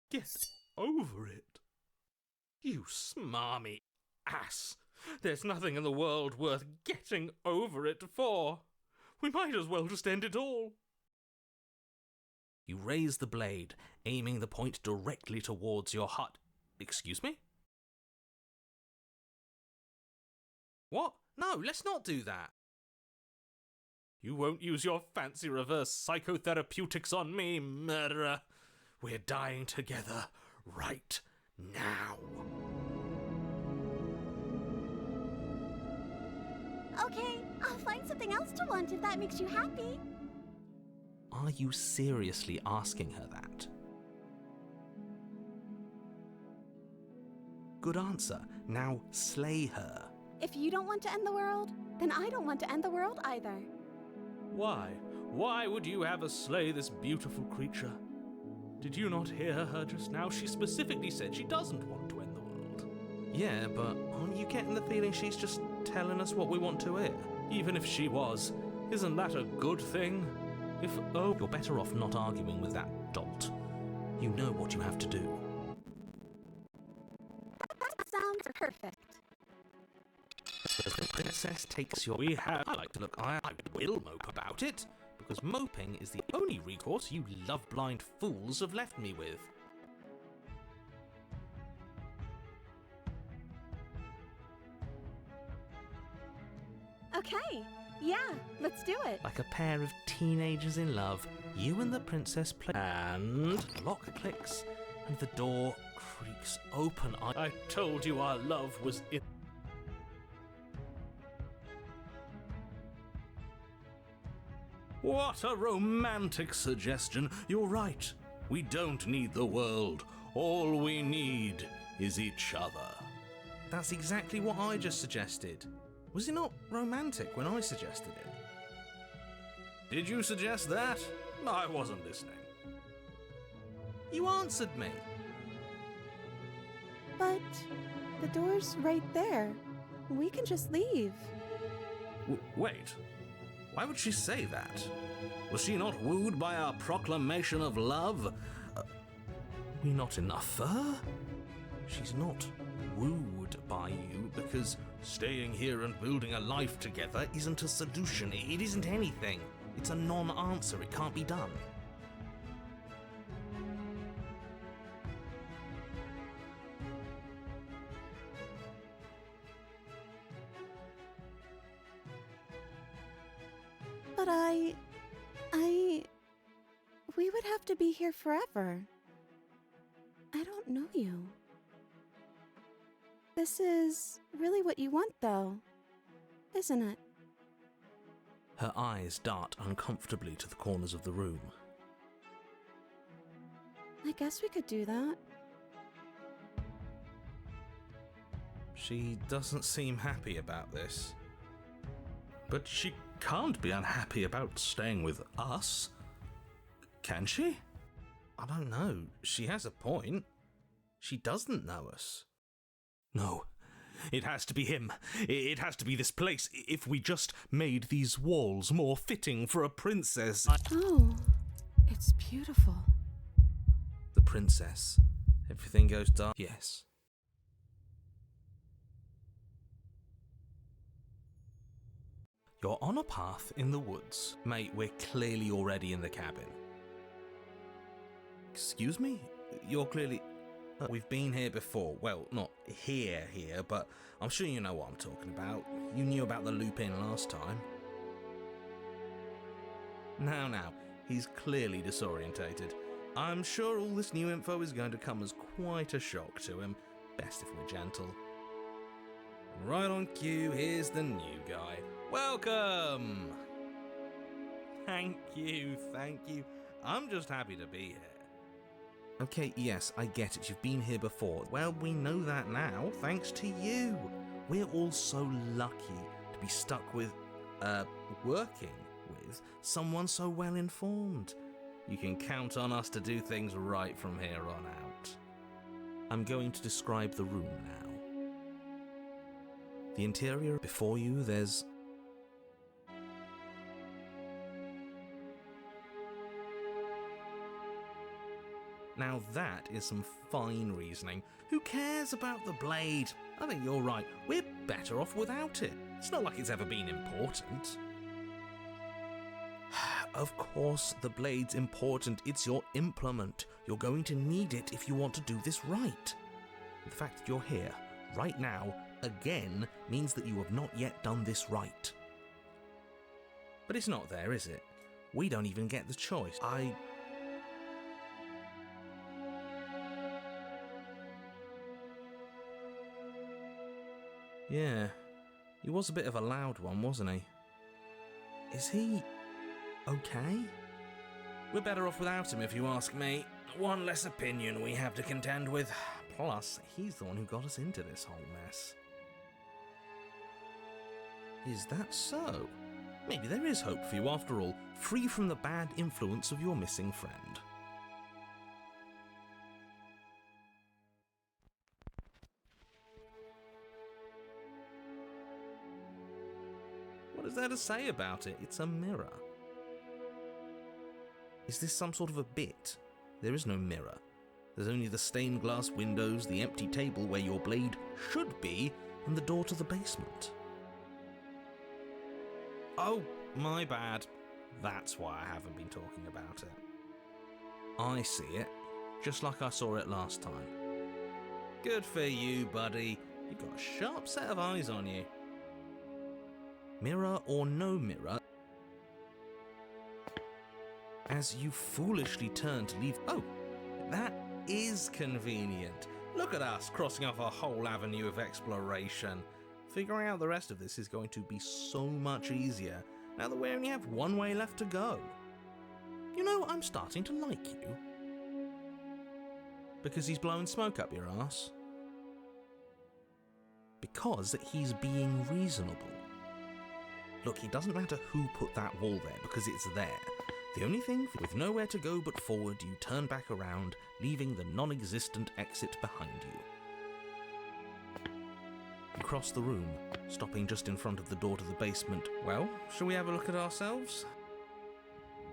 Get over it. You smarmy ass. There's nothing in the world worth getting over it for. We might as well just end it all. You raise the blade, aiming the point directly towards your heart. Excuse me? What? No, let's not do that. You won't use your fancy reverse psychotherapeutics on me, murderer. We're dying together right now. Okay, I'll find something else to want if that makes you happy. Are you seriously asking her that? Good answer. Now slay her. If you don't want to end the world, then I don't want to end the world either. Why? Why would you have us slay this beautiful creature? Did you not hear her just now? She specifically said she doesn't want to end the world. Yeah, but aren't you getting the feeling she's just telling us what we want to hear? Even if she was, isn't that a good thing? You're better off not arguing with that dolt. You know what you have to do. That sounds perfect. The princess takes your... We have... I like to look... I will mope about it, because moping is the only recourse you love-blind fools have left me with. Okay, yeah, let's do it. Like a pair of teenagers in love, you and the princess play, and the lock clicks, and the door creaks open. I told you our love was in. What a romantic suggestion. You're right. We don't need the world. All we need is each other. That's exactly what I just suggested. Was it not romantic when I suggested it? Did you suggest that? I wasn't listening. You answered me. But the door's right there. We can just leave. Wait. Why would she say that? Was she not wooed by our proclamation of love? We not enough for her? She's not wooed by you because staying here and building a life together isn't a solution. It isn't anything. It's a non-answer. It can't be done. But we would have to be here forever. I don't know you. This is really what you want, though, isn't it? Her eyes dart uncomfortably to the corners of the room. I guess we could do that. She doesn't seem happy about this. But she can't be unhappy about staying with us. Can she? I don't know. She has a point. She doesn't know us. No. It has to be him. It has to be this place. If we just made these walls more fitting for a princess. Oh, it's beautiful. The princess. Everything goes dark. Yes. You're on a path in the woods. Mate, we're clearly already in the cabin. Excuse me? You're clearly... We've been here before. Well, not here, but I'm sure you know what I'm talking about. You knew about the loop-in last time. Now, he's clearly disorientated. I'm sure all this new info is going to come as quite a shock to him. Best if we're gentle. And right on cue, here's the new guy. Welcome! Thank you. I'm just happy to be here. Okay, yes, I get it. You've been here before. Well, we know that now, thanks to you. We're all so lucky to be stuck with, working with someone so well informed. You can count on us to do things right from here on out. I'm going to describe the room now. The interior before you, there's... Now that is some fine reasoning. Who cares about the blade? I think you're right. We're better off without it. It's not like it's ever been important. Of course, the blade's important. It's your implement. You're going to need it if you want to do this right. The fact that you're here, right now, again, means that you have not yet done this right. But it's not there, is it? We don't even get the choice. Yeah, he was a bit of a loud one, wasn't he? Is he okay? We're better off without him, if you ask me. One less opinion we have to contend with. Plus, he's the one who got us into this whole mess. Is that so? Maybe there is hope for you after all, free from the bad influence of your missing friend. What is there to say about it? It's a mirror. Is this some sort of a bit? There is no mirror. There's only the stained glass windows, the empty table where your blade should be, and the door to the basement. Oh, my bad. That's why I haven't been talking about it. I see it, just like I saw it last time. Good for you, buddy. You've got a sharp set of eyes on you. Mirror or no mirror, as you foolishly turn to leave... Oh, that is convenient. Look at us crossing off a whole avenue of exploration. Figuring out the rest of this is going to be so much easier now that we only have one way left to go. You know, I'm starting to like you. Because he's blowing smoke up your ass? Because he's being reasonable. Look, it doesn't matter who put that wall there, because it's there. The only thing, with nowhere to go but forward, you turn back around, leaving the non-existent exit behind you. You cross the room, stopping just in front of the door to the basement. Well, shall we have a look at ourselves?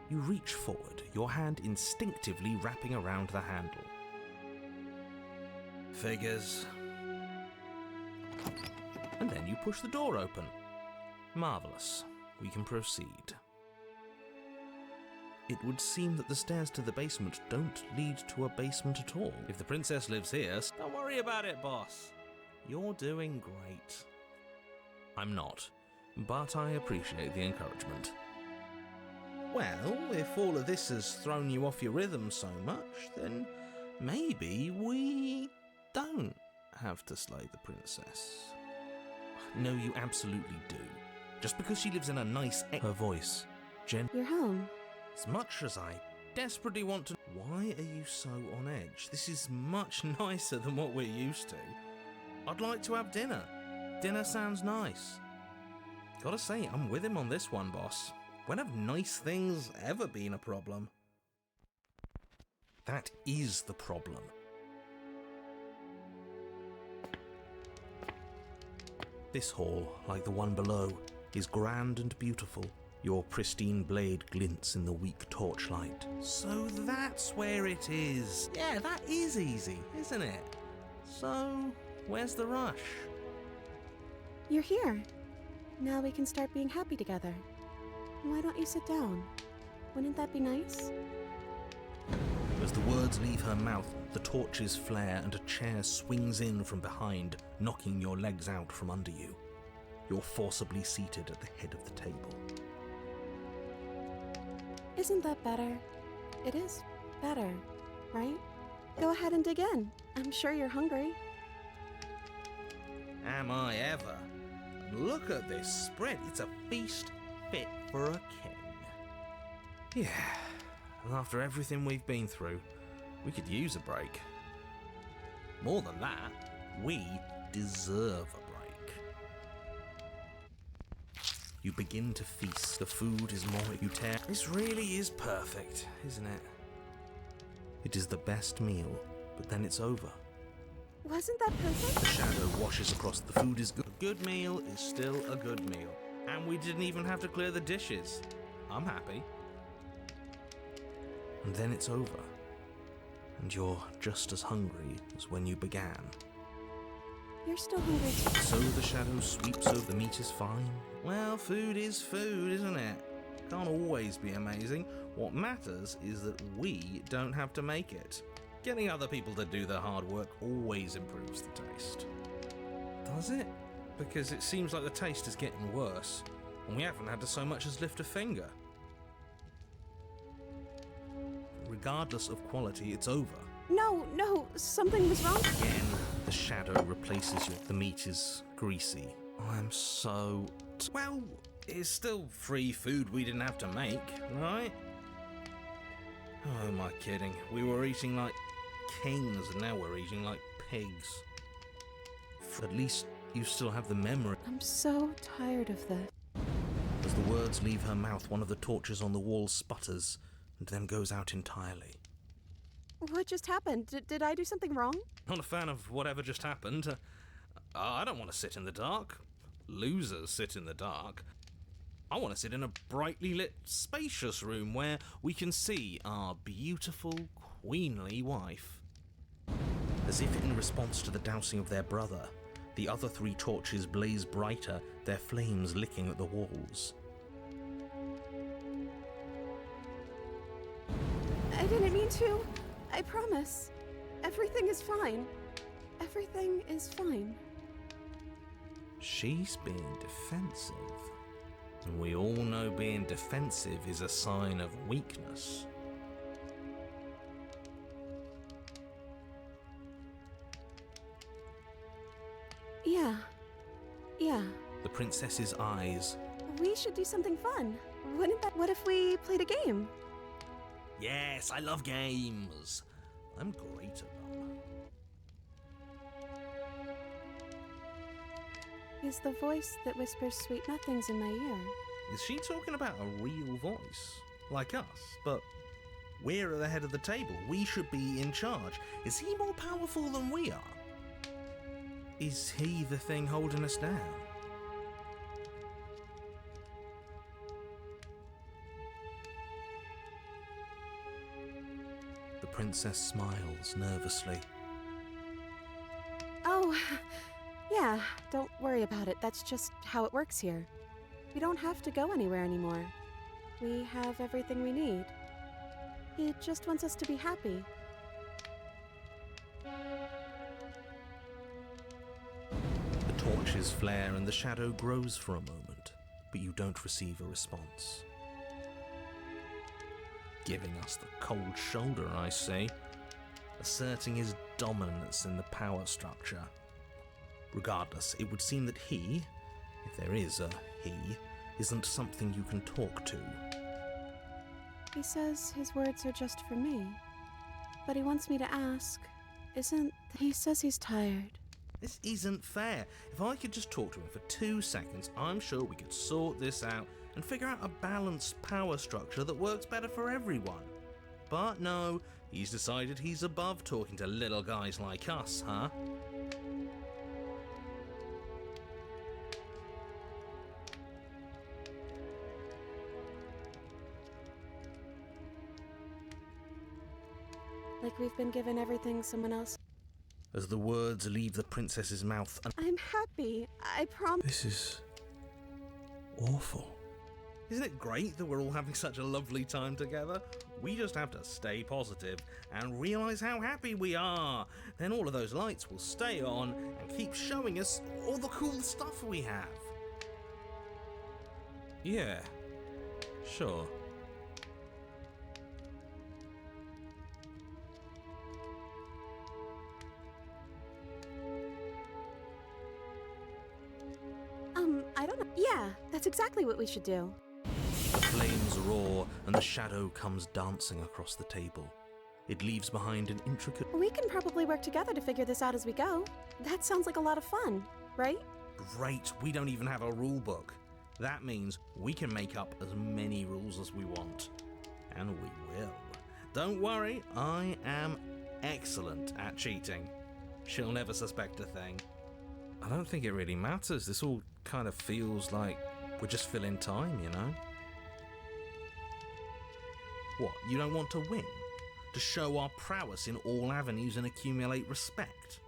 You reach forward, your hand instinctively wrapping around the handle. Figures. And then you push the door open. Marvellous. We can proceed. It would seem that the stairs to the basement don't lead to a basement at all. If the princess lives here, don't worry about it, boss. You're doing great. I'm not, but I appreciate the encouragement. Well, if all of this has thrown you off your rhythm so much, then maybe we don't have to slay the princess. No, you absolutely do. Just because she lives in a nice... Her voice, You're home. As much as I desperately want to... Why are you so on edge? This is much nicer than what we're used to. I'd like to have dinner. Dinner sounds nice. Gotta say, I'm with him on this one, boss. When have nice things ever been a problem? That is the problem. This hall, like the one below, is grand and beautiful. Your pristine blade glints in the weak torchlight. So that's where it is. Yeah, that is easy, isn't it? So, where's the rush? You're here. Now we can start being happy together. Why don't you sit down? Wouldn't that be nice? As the words leave her mouth, the torches flare and a chair swings in from behind, knocking your legs out from under you. You're forcibly seated at the head of the table. Isn't that better? It is better, right? Go ahead and dig in. I'm sure you're hungry. Am I ever? Look at this spread. It's a feast fit for a king. Yeah, and after everything we've been through, we could use a break. More than that, we deserve a break. You begin to feast. The food is more you tear. This really is perfect, isn't it? It is the best meal, but then it's over. Wasn't that perfect? The shadow washes across. The food is good. A good meal is still a good meal. And we didn't even have to clear the dishes. I'm happy. And then it's over. And you're just as hungry as when you began. You're still hungry too. So the shadow sweeps over. The meat is fine. Well, food is food, isn't it? Can't always be amazing. What matters is that we don't have to make it. Getting other people to do the hard work always improves the taste. Does it? Because it seems like the taste is getting worse, and we haven't had to so much as lift a finger. Regardless of quality, it's over. No, something was wrong. Again, the shadow replaces you. The meat is greasy. I'm so... Well, it's still free food we didn't have to make, right? Oh, am I kidding? We were eating like kings, and now we're eating like pigs. At least you still have the memory. I'm so tired of this. As the words leave her mouth, one of the torches on the wall sputters and then goes out entirely. What just happened? Did I do something wrong? Not a fan of whatever just happened. I don't want to sit in the dark. Losers sit in the dark. I want to sit in a brightly lit, spacious room where we can see our beautiful, queenly wife. As if in response to the dousing of their brother, the other three torches blaze brighter, their flames licking at the walls. didn't mean to. I promise. Everything is fine. Everything is fine. She's being defensive. And we all know being defensive is a sign of weakness. Yeah. The princess's eyes. We should do something fun. What if we played a game? Yes, I love games. I'm great at them. He's the voice that whispers sweet nothings in my ear. Is she talking about a real voice? Like us, but we're at the head of the table. We should be in charge. Is he more powerful than we are? Is he the thing holding us down? The princess smiles nervously. Oh, yeah, don't worry about it. That's just how it works here. We don't have to go anywhere anymore. We have everything we need. He just wants us to be happy. The torches flare and the shadow grows for a moment, but you don't receive a response. Giving us the cold shoulder, I say, asserting his dominance in the power structure. Regardless, it would seem that he, if there is a he, isn't something you can talk to. He says his words are just for me. But he wants me to ask, he says he's tired. This isn't fair. If I could just talk to him for 2 seconds, I'm sure we could sort this out and figure out a balanced power structure that works better for everyone. But no, he's decided he's above talking to little guys like us, huh? Like we've been given everything someone else. As the words leave the princess's mouth, I'm happy. I promise. This is awful. Isn't it great that we're all having such a lovely time together? We just have to stay positive and realize how happy we are. Then all of those lights will stay on and keep showing us all the cool stuff we have. Yeah, sure. I don't know. Yeah, that's exactly what we should do. The flames roar and the shadow comes dancing across the table. It leaves behind an intricate... We can probably work together to figure this out as we go. That sounds like a lot of fun, right? Great, we don't even have a rule book. That means we can make up as many rules as we want. And we will. Don't worry, I am excellent at cheating. She'll never suspect a thing. I don't think it really matters. This all kind of feels like we're just filling time, you know? What, you don't want to win? To show our prowess in all avenues and accumulate respect?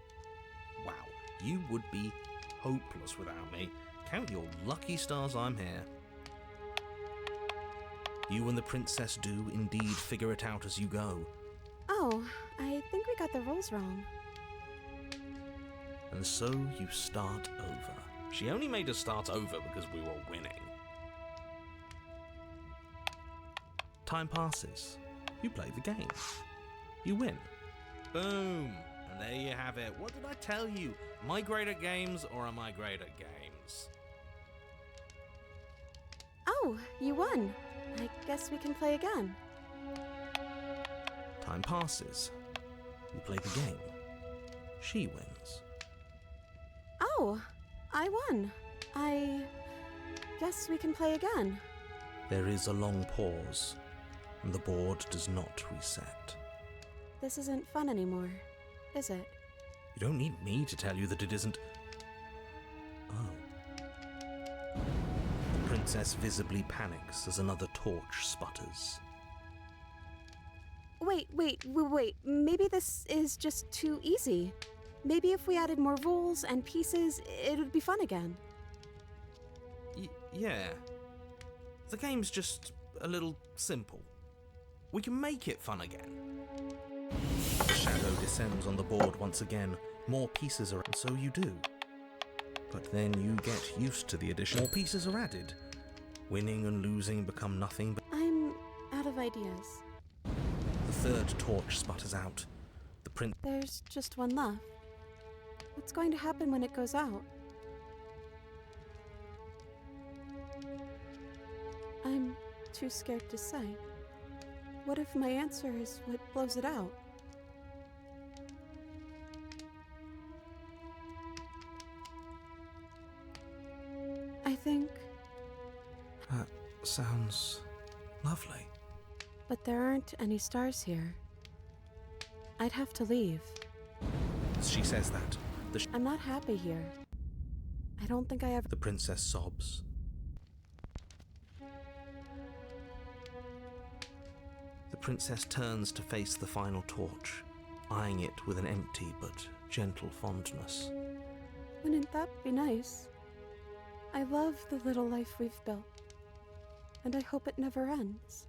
Wow, you would be hopeless without me. Count your lucky stars I'm here. You and the princess do indeed figure it out as you go. Oh, I think we got the rules wrong. And so you start over. She only made us start over because we were winning. Time passes. You play the game. You win. Boom! And there you have it. What did I tell you? Am I great at games or am I great at games? Oh, you won. I guess we can play again. Time passes. You play the game. She wins. Oh, I won. I guess we can play again. There is a long pause, and the board does not reset. This isn't fun anymore, is it? You don't need me to tell you that it isn't. Oh. The princess visibly panics as another torch sputters. Wait. Maybe this is just too easy. Maybe if we added more rules and pieces, it would be fun again. Yeah. The game's just a little simple. We can make it fun again. The shadow descends on the board once again. More pieces are, and so you do. But then you get used to the addition. More pieces are added. Winning and losing become nothing but... I'm out of ideas. The third torch sputters out. The prince... There's just one left. What's going to happen when it goes out? I'm too scared to say. What if my answer is what blows it out? I think... That sounds lovely. But there aren't any stars here. I'd have to leave. As she says that, I'm not happy here. I don't think I ever... the princess sobs. The princess turns to face the final torch, eyeing it with an empty but gentle fondness. Wouldn't that be nice? I love the little life we've built, and I hope it never ends.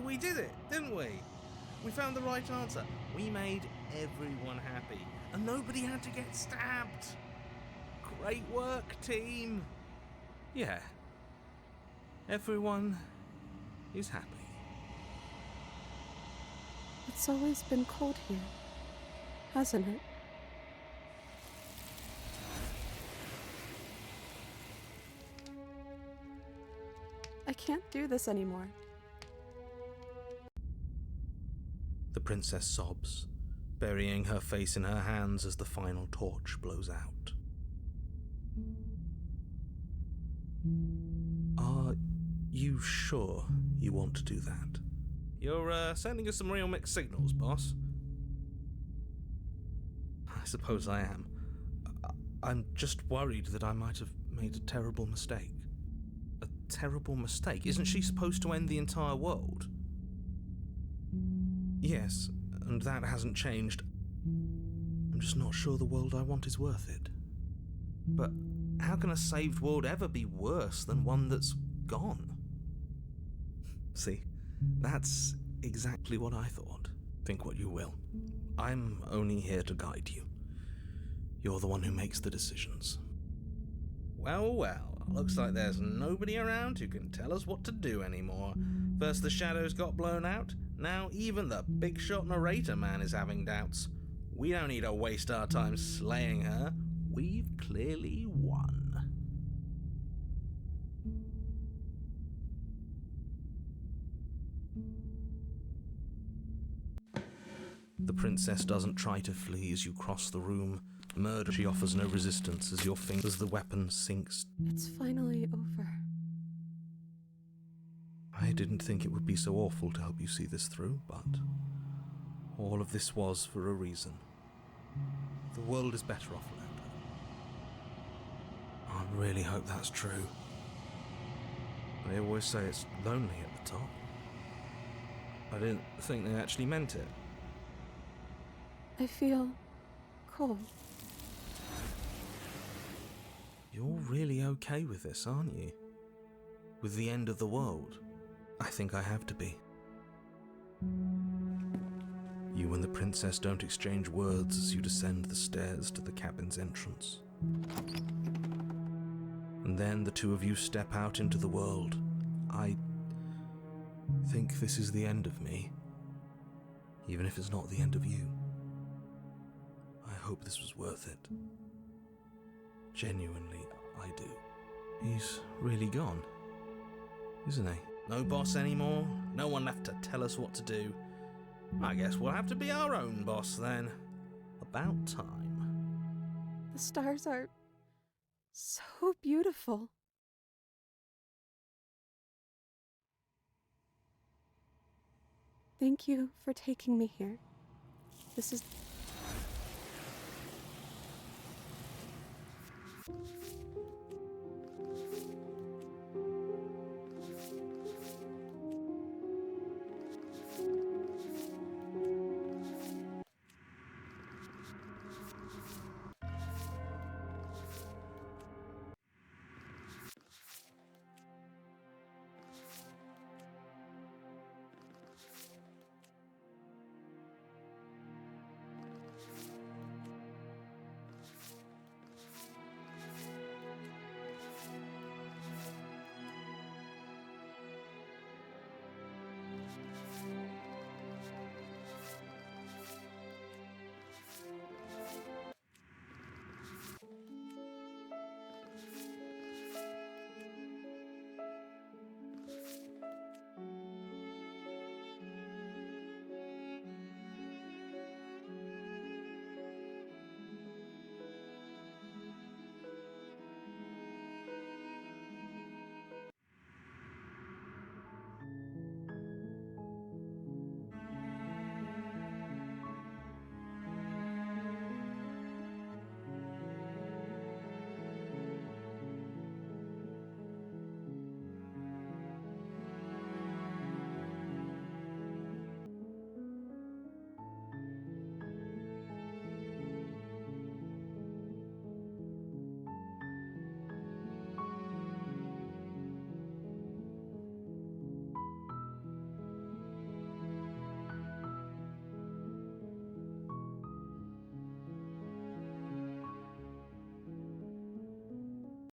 We did it, didn't we? We found the right answer. We made everyone happy, and nobody had to get stabbed. Great work, team. Yeah. Everyone is happy. It's always been cold here, hasn't it? I can't do this anymore. The princess sobs, burying her face in her hands as the final torch blows out. Are you sure you want to do that? You're sending us some real mixed signals, boss. I suppose I am. I'm just worried that I might have made a terrible mistake. A terrible mistake? Isn't she supposed to end the entire world? Yes, and that hasn't changed. I'm just not sure the world I want is worth it. But how can a saved world ever be worse than one that's gone? See, that's exactly what I thought. Think what you will. I'm only here to guide you. You're the one who makes the decisions. Well, looks like there's nobody around who can tell us what to do anymore. First the shadows got blown out, now even the big shot narrator man is having doubts. We don't need to waste our time slaying her. We've clearly won. The princess doesn't try to flee as you cross the room. Murder, she offers no resistance as your fingers, the weapon sinks. It's finally over. I didn't think it would be so awful to help you see this through, but all of this was for a reason. The world is better off without her. I really hope that's true. They always say it's lonely at the top. I didn't think they actually meant it. I feel cold. You're really okay with this, aren't you? With the end of the world? I think I have to be. You and the princess don't exchange words as you descend the stairs to the cabin's entrance. And then the two of you step out into the world. I think this is the end of me, even if it's not the end of you. I hope this was worth it. Genuinely, I do. He's really gone, isn't he? No boss anymore, no one left to tell us what to do. I guess we'll have to be our own boss then. About time. The stars are so beautiful. Thank you for taking me here. This is